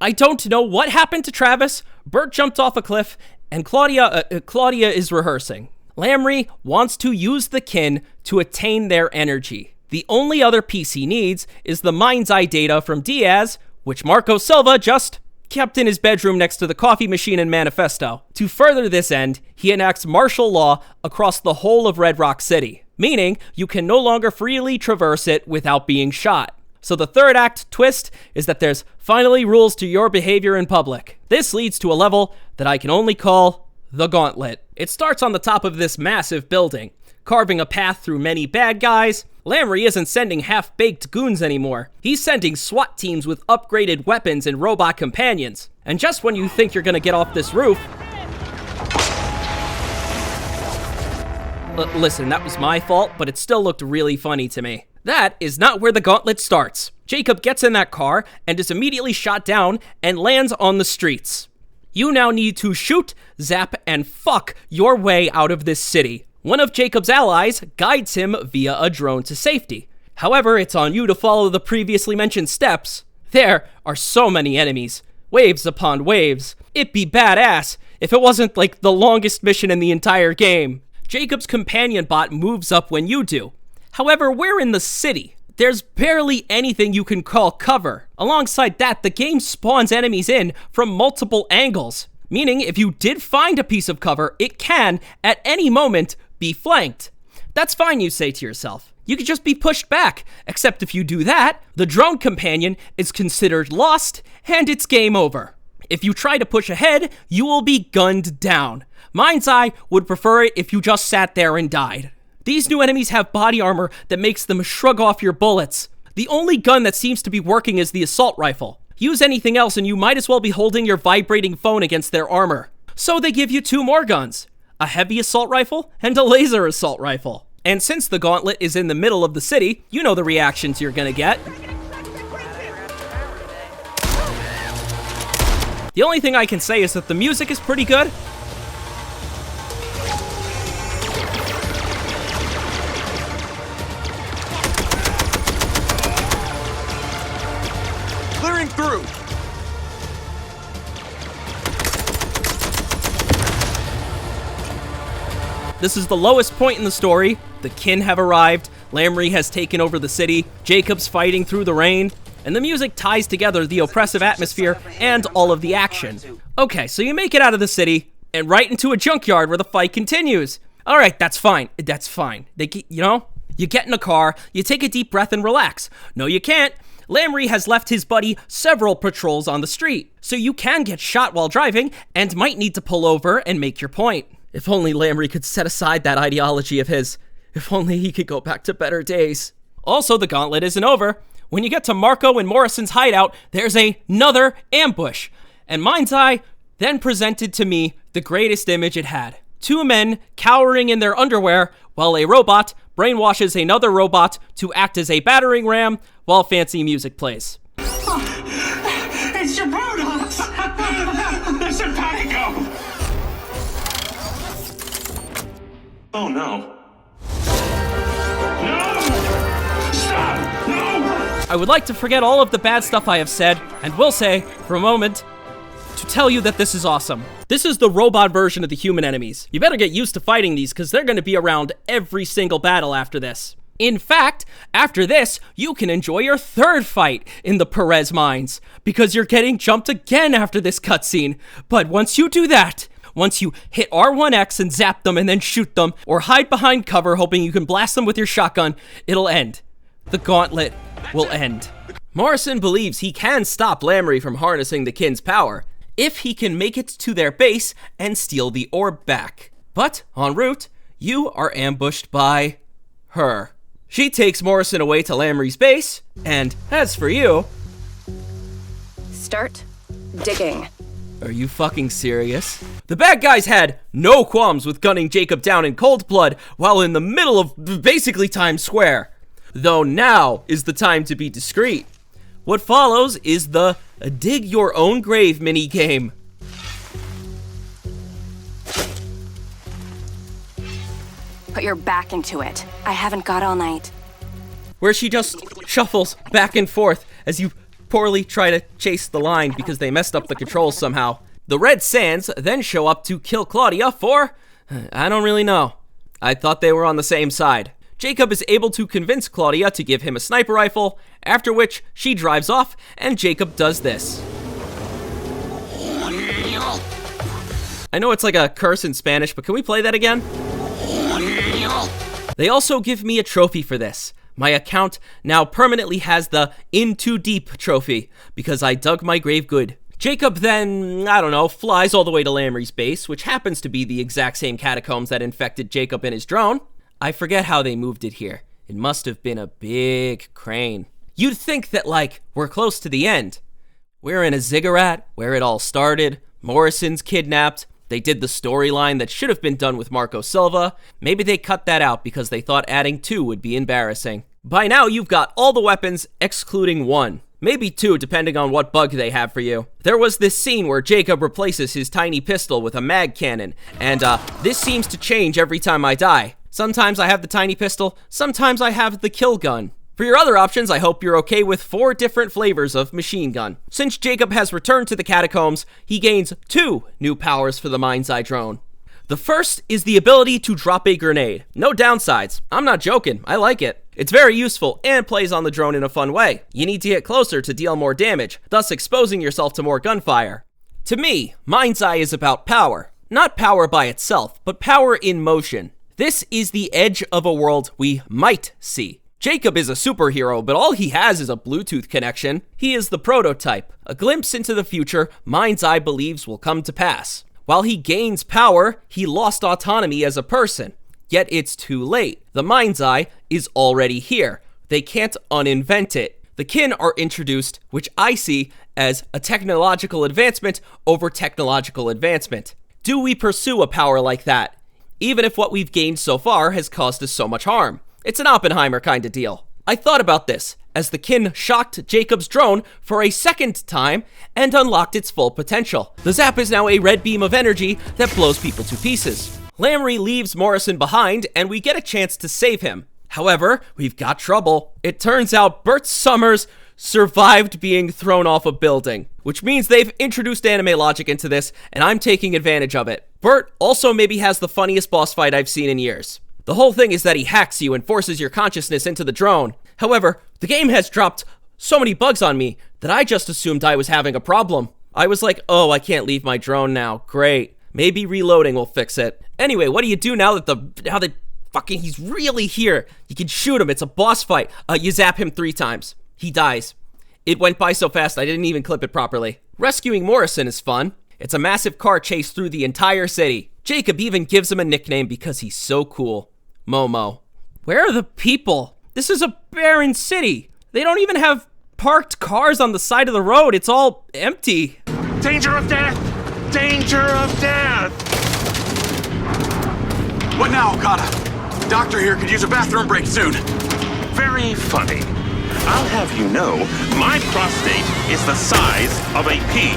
I don't know what happened to Travis. Bert jumped off a cliff, and Claudia is rehearsing. Lamry wants to use the kin to attain their energy. The only other piece he needs is the MindsEye data from Diaz, which Marco Silva just kept in his bedroom next to the coffee machine and manifesto. To further this end, he enacts martial law across the whole of Red Rock City, meaning you can no longer freely traverse it without being shot. So the third act twist is that there's finally rules to your behavior in public. This leads to a level that I can only call the Gauntlet. It starts on the top of this massive building, carving a path through many bad guys. Lamry isn't sending half-baked goons anymore. He's sending SWAT teams with upgraded weapons and robot companions. And just when you think you're gonna get off this roof... Listen, that was my fault, but it still looked really funny to me. That is not where the gauntlet starts. Jacob gets in that car and is immediately shot down and lands on the streets. You now need to shoot, zap, and fuck your way out of this city. One of Jacob's allies guides him via a drone to safety. However, it's on you to follow the previously mentioned steps. There are so many enemies, waves upon waves. It'd be badass if it wasn't like the longest mission in the entire game. Jacob's companion bot moves up when you do. However, we're in the city. There's barely anything you can call cover. Alongside that, the game spawns enemies in from multiple angles, meaning if you did find a piece of cover, it can, at any moment, be flanked. That's fine, you say to yourself. You could just be pushed back, except if you do that, the drone companion is considered lost, and it's game over. If you try to push ahead, you will be gunned down. MindsEye would prefer it if you just sat there and died. These new enemies have body armor that makes them shrug off your bullets. The only gun that seems to be working is the assault rifle. Use anything else and you might as well be holding your vibrating phone against their armor. So they give you two more guns, a heavy assault rifle and a laser assault rifle. And since the gauntlet is in the middle of the city, you know the reactions you're gonna get. The only thing I can say is that the music is pretty good. clearing through! This is the lowest point in the story. The kin have arrived, Lamry has taken over the city, Jacob's fighting through the rain, and the music ties together the oppressive atmosphere and all of the action. Okay, so you make it out of the city, and right into a junkyard where the fight continues. Alright, that's fine. That's fine. You get in a car, you take a deep breath and relax. No, you can't. Lamry has left his buddy several patrols on the street, so you can get shot while driving and might need to pull over and make your point. If only Lamry could set aside that ideology of his. If only he could go back to better days. Also, the gauntlet isn't over. When you get to Marco and Morrison's hideout, there's another ambush. And MindsEye then presented to me the greatest image it had. Two men cowering in their underwear while a robot brainwashes another robot to act as a battering ram while fancy music plays. It's your products! They're simpatico! Oh no. I would like to forget all of the bad stuff I have said, and will say, for a moment, to tell you that this is awesome. This is the robot version of the human enemies. You better get used to fighting these, because they're going to be around every single battle after this. In fact, after this, you can enjoy your third fight in the Perez mines, because you're getting jumped again after this cutscene. But once you do that, once you hit R1X and zap them and then shoot them, or hide behind cover hoping you can blast them with your shotgun, it'll end. The gauntlet will end. Morrison believes he can stop Lamry from harnessing the kin's power if he can make it to their base and steal the orb back. But en route, you are ambushed by her. She takes Morrison away to Lamry's base, and as for you... Start digging. Are you fucking serious? The bad guys had no qualms with gunning Jacob down in cold blood while in the middle of basically Times Square. Though now is the time to be discreet. What follows is the dig your own grave minigame. Put your back into it. I haven't got all night. Where she just shuffles back and forth as you poorly try to chase the line because they messed up the controls somehow. The Red Sands then show up to kill Claudia for... I don't really know. I thought they were on the same side. Jacob is able to convince Claudia to give him a sniper rifle, after which she drives off, and Jacob does this. I know it's like a curse in Spanish, but can we play that again? They also give me a trophy for this. My account now permanently has the In Too Deep trophy, because I dug my grave good. Jacob then, flies all the way to Lamry's base, which happens to be the exact same catacombs that infected Jacob and his drone. I forget how they moved it here. It must have been a big crane. You'd think that, we're close to the end. We're in a ziggurat, where it all started. Morrison's kidnapped. They did the storyline that should have been done with Marco Silva. Maybe they cut that out because they thought adding 2 would be embarrassing. By now, you've got all the weapons, excluding 1. Maybe 2, depending on what bug they have for you. There was this scene where Jacob replaces his tiny pistol with a mag cannon, and this seems to change every time I die. Sometimes I have the tiny pistol, sometimes I have the kill gun. For your other options, I hope you're okay with 4 different flavors of machine gun. Since Jacob has returned to the catacombs, he gains 2 new powers for the MindsEye drone. The first is the ability to drop a grenade. No downsides. I'm not joking, I like it. It's very useful and plays on the drone in a fun way. You need to get closer to deal more damage, thus exposing yourself to more gunfire. To me, MindsEye is about power. Not power by itself, but power in motion. This is the edge of a world we might see. Jacob is a superhero, but all he has is a Bluetooth connection. He is the prototype, a glimpse into the future MindsEye believes will come to pass. While he gains power, he lost autonomy as a person. Yet it's too late. The MindsEye is already here. They can't uninvent it. The kin are introduced, which I see as a technological advancement over technological advancement. Do we pursue a power like that? Even if what we've gained so far has caused us so much harm. It's an Oppenheimer kind of deal. I thought about this as the kin shocked Jacob's drone for a second time and unlocked its full potential. The zap is now a red beam of energy that blows people to pieces. Lamry leaves Morrison behind and we get a chance to save him. However, we've got trouble. It turns out Bert Summers survived being thrown off a building, which means they've introduced anime logic into this, and I'm taking advantage of it. Bert also maybe has the funniest boss fight I've seen in years. The whole thing is that he hacks you and forces your consciousness into the drone. However, the game has dropped so many bugs on me that I just assumed I was having a problem. I was like, oh, I can't leave my drone now. Great. Maybe reloading will fix it. Anyway, what do you do now that he's really here? You can shoot him. It's a boss fight. You zap him 3 times. He dies. It went by so fast I didn't even clip it properly. Rescuing Morrison is fun. It's a massive car chase through the entire city. Jacob even gives him a nickname because he's so cool. Momo. Where are the people? This is a barren city. They don't even have parked cars on the side of the road. It's all empty. Danger of death! Danger of death! What now, Okada? Doctor here could use a bathroom break soon. Very funny. I'll have you know, my prostate is the size of a pea.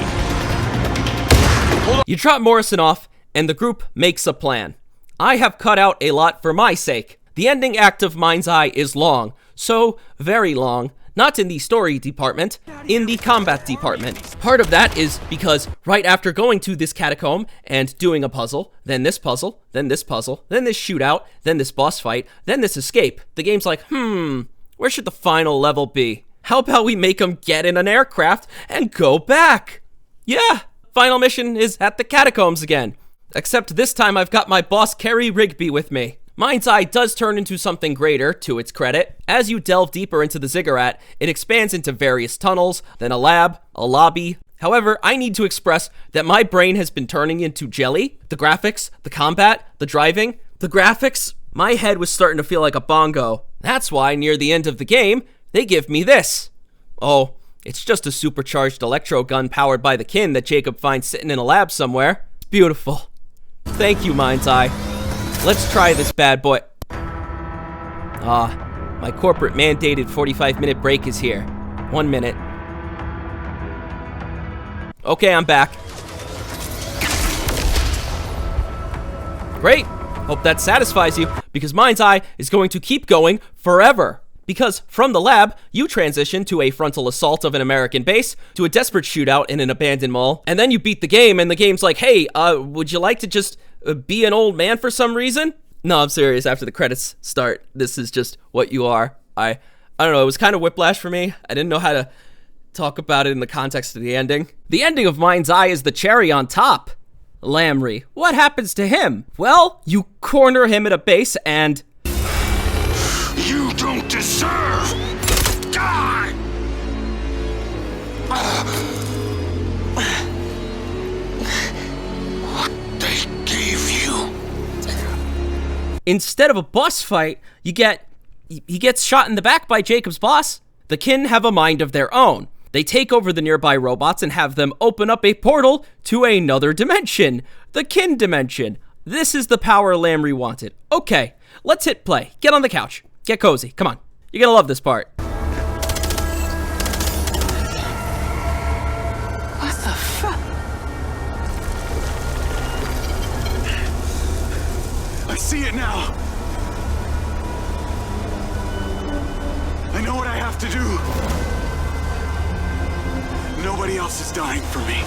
You drop Morrison off, and the group makes a plan. I have cut out a lot for my sake. The ending act of MindsEye is long, so very long. Not in the story department, in the combat department. Part of that is because right after going to this catacomb and doing a puzzle, then this puzzle, then this puzzle, then this shootout, then this boss fight, then this escape, the game's like, where should the final level be? How about we make them get in an aircraft and go back? Yeah, final mission is at the catacombs again. Except this time I've got my boss Kerry Rigby with me. MindsEye does turn into something greater, to its credit. As you delve deeper into the ziggurat, it expands into various tunnels, then a lab, a lobby. However, I need to express that my brain has been turning into jelly. The graphics, the combat, the driving, the graphics, my head was starting to feel like a bongo. That's why near the end of the game, they give me this. Oh, it's just a supercharged electro gun powered by the kin that Jacob finds sitting in a lab somewhere. It's beautiful. Thank you, MindsEye. Let's try this bad boy. My corporate mandated 45-minute break is here. 1 minute. Okay, I'm back. Great. Hope that satisfies you, because MindsEye is going to keep going forever. Because from the lab, you transition to a frontal assault of an American base, to a desperate shootout in an abandoned mall, and then you beat the game, and the game's like, hey, would you like to just be an old man for some reason? No, I'm serious. After the credits start, this is just what you are. I don't know, it was kind of whiplash for me. I didn't know how to talk about it in the context of the ending. The ending of MindsEye is the cherry on top. Lamry, what happens to him? Well, you corner him at a base and... You don't deserve to die! What they gave you. Instead of a boss fight, he gets shot in the back by Jacob's boss. The kin have a mind of their own. They take over the nearby robots and have them open up a portal to another dimension. The kin dimension. This is the power Lamry wanted. Okay, let's hit play. Get on the couch. Get cozy. Come on. You're gonna love this part. What the fuck? I see it now. I know what I have to do. Nobody else is dying for me.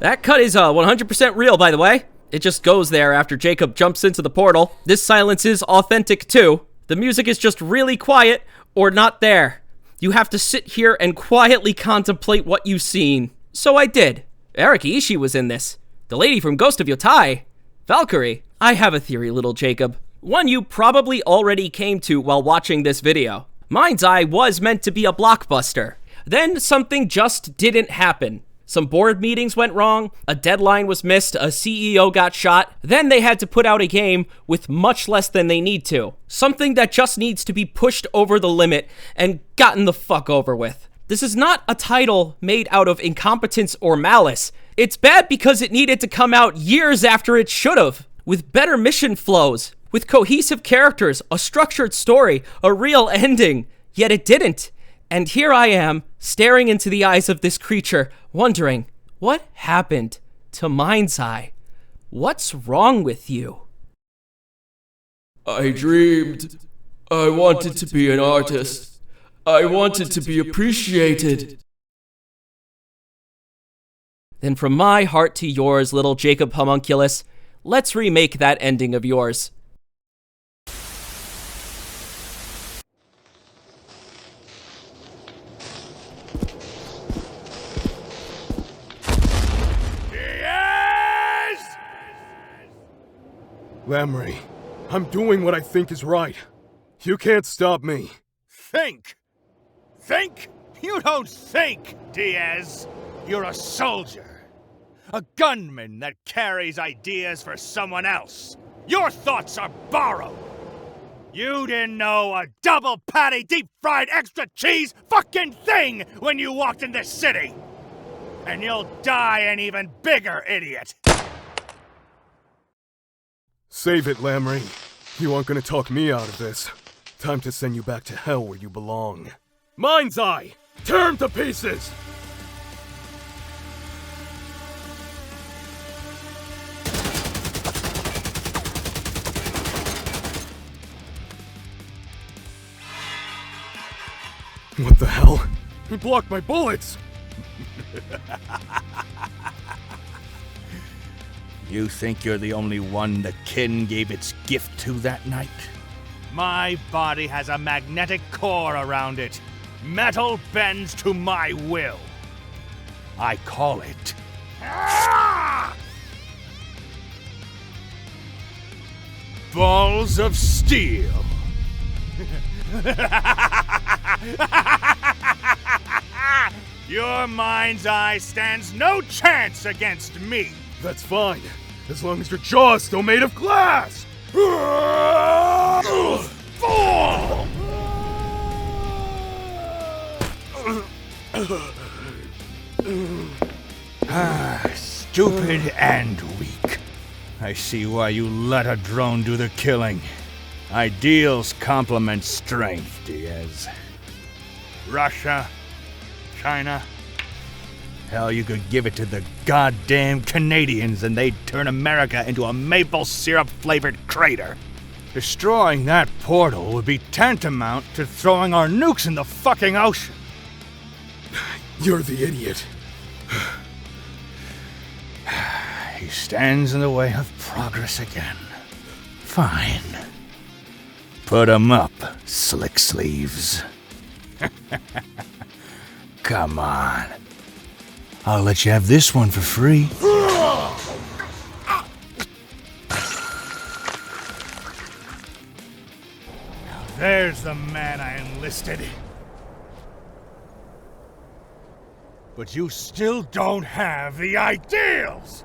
That cut is 100% real, by the way. It just goes there after Jacob jumps into the portal. This silence is authentic too. The music is just really quiet or not there. You have to sit here and quietly contemplate what you've seen. So I did. Eric Ishii was in this. The lady from Ghost of Yotai. Valkyrie. I have a theory, little Jacob. One you probably already came to while watching this video. MindsEye was meant to be a blockbuster. Then something just didn't happen. Some board meetings went wrong, a deadline was missed, a CEO got shot, then they had to put out a game with much less than they need to. Something that just needs to be pushed over the limit and gotten the fuck over with. This is not a title made out of incompetence or malice. It's bad because it needed to come out years after it should've. with better mission flows, with cohesive characters, a structured story, a real ending. Yet it didn't. And here I am, staring into the eyes of this creature, wondering, what happened to MindsEye? What's wrong with you? I dreamed. I wanted to be an artist. I wanted to be appreciated. Then from my heart to yours, little Jacob Homunculus, let's remake that ending of yours. Lamry, I'm doing what I think is right. You can't stop me. Think? Think? You don't think, Diaz. You're a soldier. A gunman that carries ideas for someone else. Your thoughts are borrowed. You didn't know a double patty, deep-fried, extra cheese fucking thing when you walked in this city. And you'll die an even bigger idiot. Save it, Lamry. You aren't gonna talk me out of this. Time to send you back to hell where you belong. MindsEye! Tear him to pieces! What the hell? He blocked my bullets! You think you're the only one the kin gave its gift to that night? My body has a magnetic core around it. Metal bends to my will. I call it... balls of steel. Your MindsEye stands no chance against me. That's fine, as long as your jaw's still made of glass! Stupid and weak. I see why you let a drone do the killing. Ideals complement strength, Diaz. Russia, China. Hell, you could give it to the goddamn Canadians and they'd turn America into a maple syrup-flavored crater. Destroying that portal would be tantamount to throwing our nukes in the fucking ocean. You're the idiot. He stands in the way of progress again. Fine. Put him up, slick sleeves. Come on. I'll let you have this one for free. Now there's the man I enlisted. But you still don't have the ideals!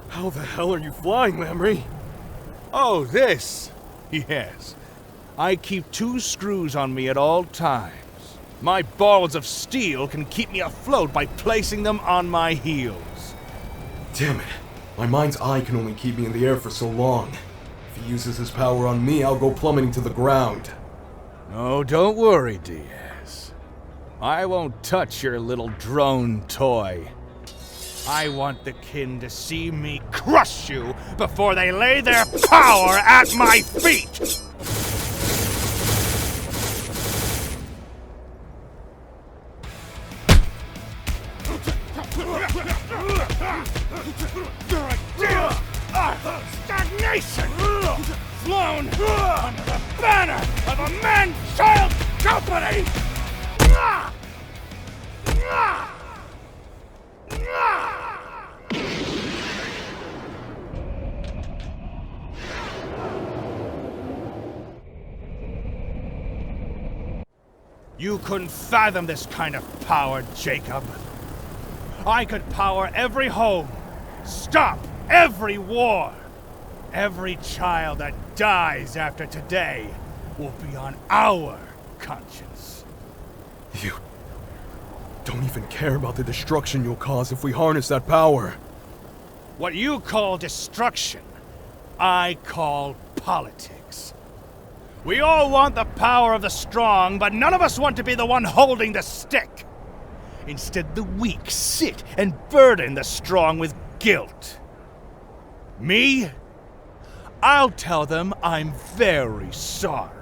How the hell are you flying, Lamry? Oh, this? Yes. I keep 2 screws on me at all times. My balls of steel can keep me afloat by placing them on my heels. Damn it. My MindsEye can only keep me in the air for so long. If he uses his power on me, I'll go plummeting to the ground. Oh, don't worry, Diaz. I won't touch your little drone toy. I want the kin to see me crush you before they lay their power at my feet! Your ideas are stagnation! Flown under the banner of a man-child company! You couldn't fathom this kind of power, Jacob. I could power every home, stop every war. Every child that dies after today will be on our conscience. You don't even care about the destruction you'll cause if we harness that power. What you call destruction, I call politics. We all want the power of the strong, but none of us want to be the one holding the stick. Instead, the weak sit and burden the strong with guilt. Me? I'll tell them I'm very sorry.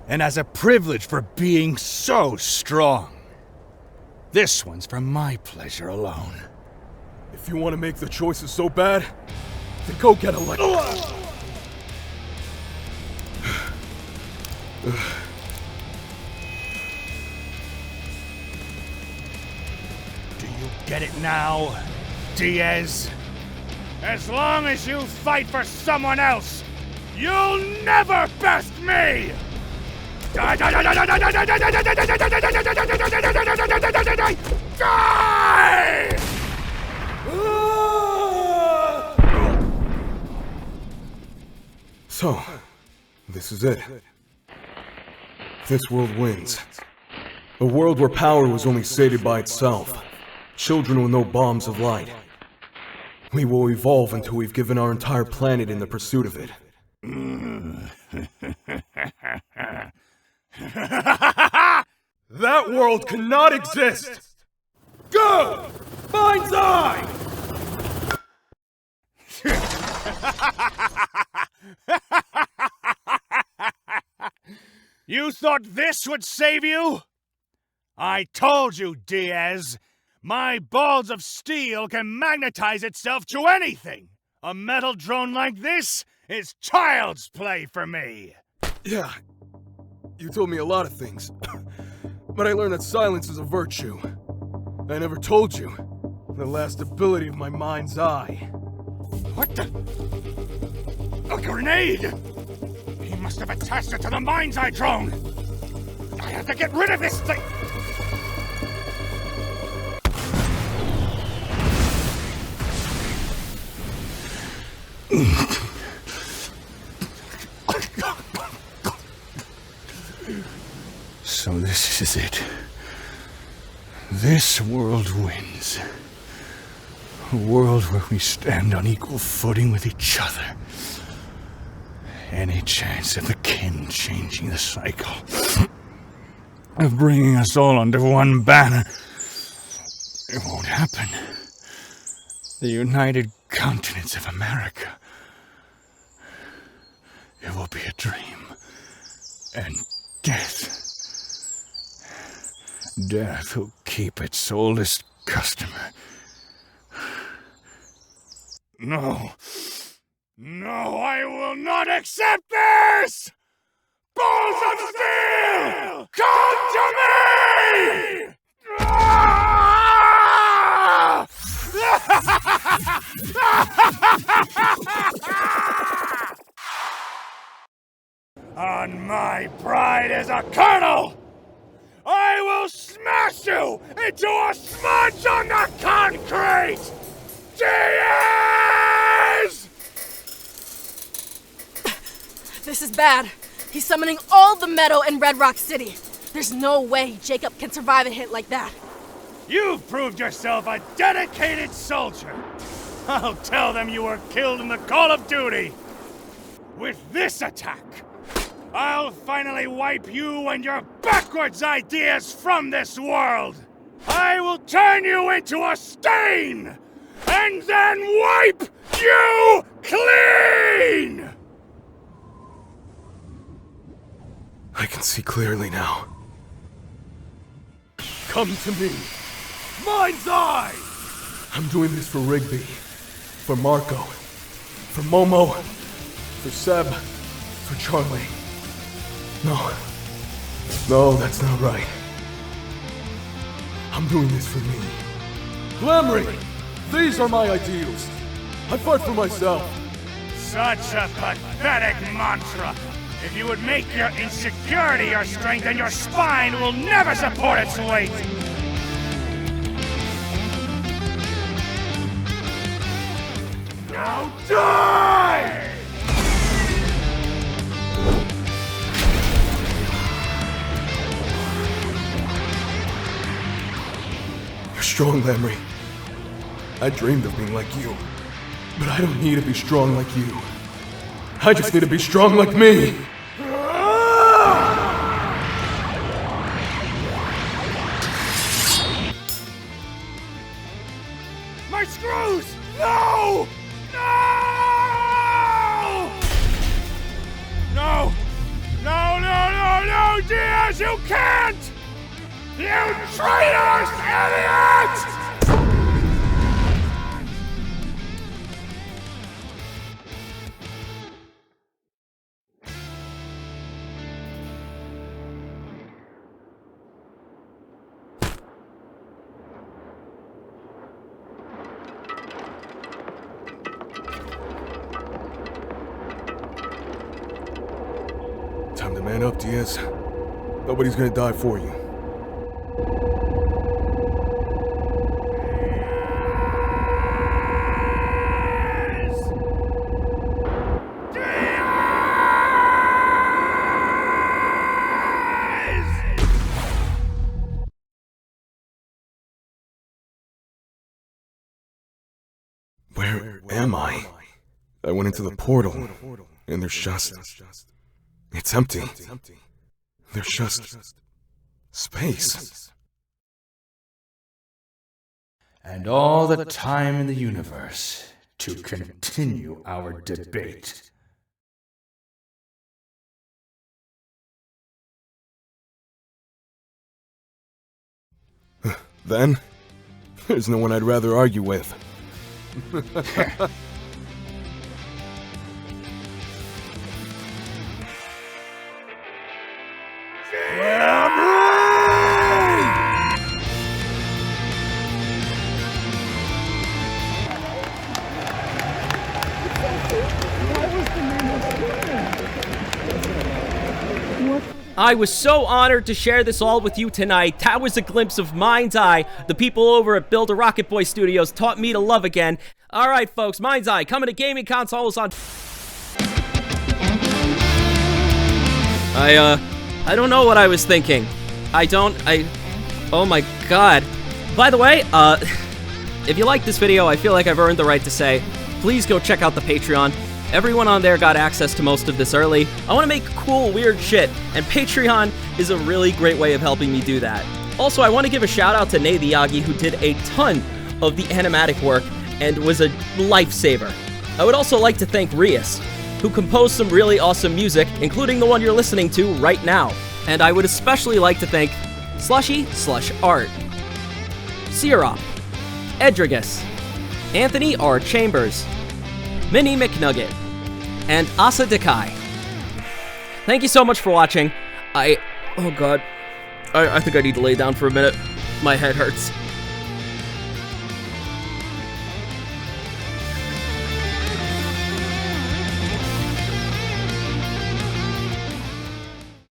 And as a privilege for being so strong. This one's for my pleasure alone. If you want to make the choices so bad, then go get elected. Do you get it now, Diaz? As long as you fight for someone else, you'll never best me! Die! So, this is it. This world wins. A world where power was only sated by itself. Children will know bombs of light. We will evolve until we've given our entire planet in the pursuit of it. That world cannot exist! Go! MindsEye! You thought this would save you? I told you, Diaz. My balls of steel can magnetize itself to anything. A metal drone like this is child's play for me. Yeah, you told me a lot of things. But I learned that silence is a virtue. I never told you the last ability of my mind's eye. What the? A grenade! He must have attached it to the MindsEye drone! I have to get rid of this thing! So this is it. This world wins. A world where we stand on equal footing with each other. Any chance of the kin changing the cycle, of bringing us all under one banner, it won't happen. The United Continents of America. It will be a dream. And death will keep its oldest customer. No, I will not accept this! Balls of steel! Come to me! On my pride as a colonel, I will smash you into a smudge on the concrete! Diaz! This is bad. He's summoning all the metal in Red Rock City. There's no way Jacob can survive a hit like that. You've proved yourself a dedicated soldier. I'll tell them you were killed in the Call of Duty. With this attack, I'll finally wipe you and your backwards ideas from this world. I will turn you into a stain, and then wipe you clean! I can see clearly now. Come to me. MindsEye! I'm doing this for Rigby, for Marco, for Momo, for Seb, for Charlie. No, that's not right. I'm doing this for me. Glamry! These are my ideals. I fight for myself. Such a pathetic mantra. If you would make your insecurity your strength, then your spine will never support its weight. Now die! You're strong, Lamry. I dreamed of being like you. But I don't need to be strong like you. I just need to be strong like me! My screws! No! No! No! No, no, no, no, Diaz, you can't! You traitorous idiot! Time to man up, Diaz. Nobody's gonna die for you. Where am I? I went into the portal, and there's just... It's empty. There's just... space. And all the time in the universe to continue our debate. Then, there's no one I'd rather argue with. I was so honored to share this all with you tonight. That was a glimpse of MindsEye. The people over at Build a Rocket Boy Studios taught me to love again. All right, folks, MindsEye coming to gaming consoles on... I don't know what I was thinking. Oh my god. By the way, if you like this video, I feel like I've earned the right to say, please go check out the Patreon. Everyone on there got access to most of this early. I want to make cool, weird shit, and Patreon is a really great way of helping me do that. Also, I want to give a shout out to Nay the Yagi, who did a ton of the animatic work and was a lifesaver. I would also like to thank Rius, who composed some really awesome music, including the one you're listening to right now. And I would especially like to thank Slushy/Art, Sirop, Edrigus, Anthony R. Chambers, Minnie McNugget, and Asa Dekai. Thank you so much for watching. Oh god. I think I need to lay down for a minute. My head hurts.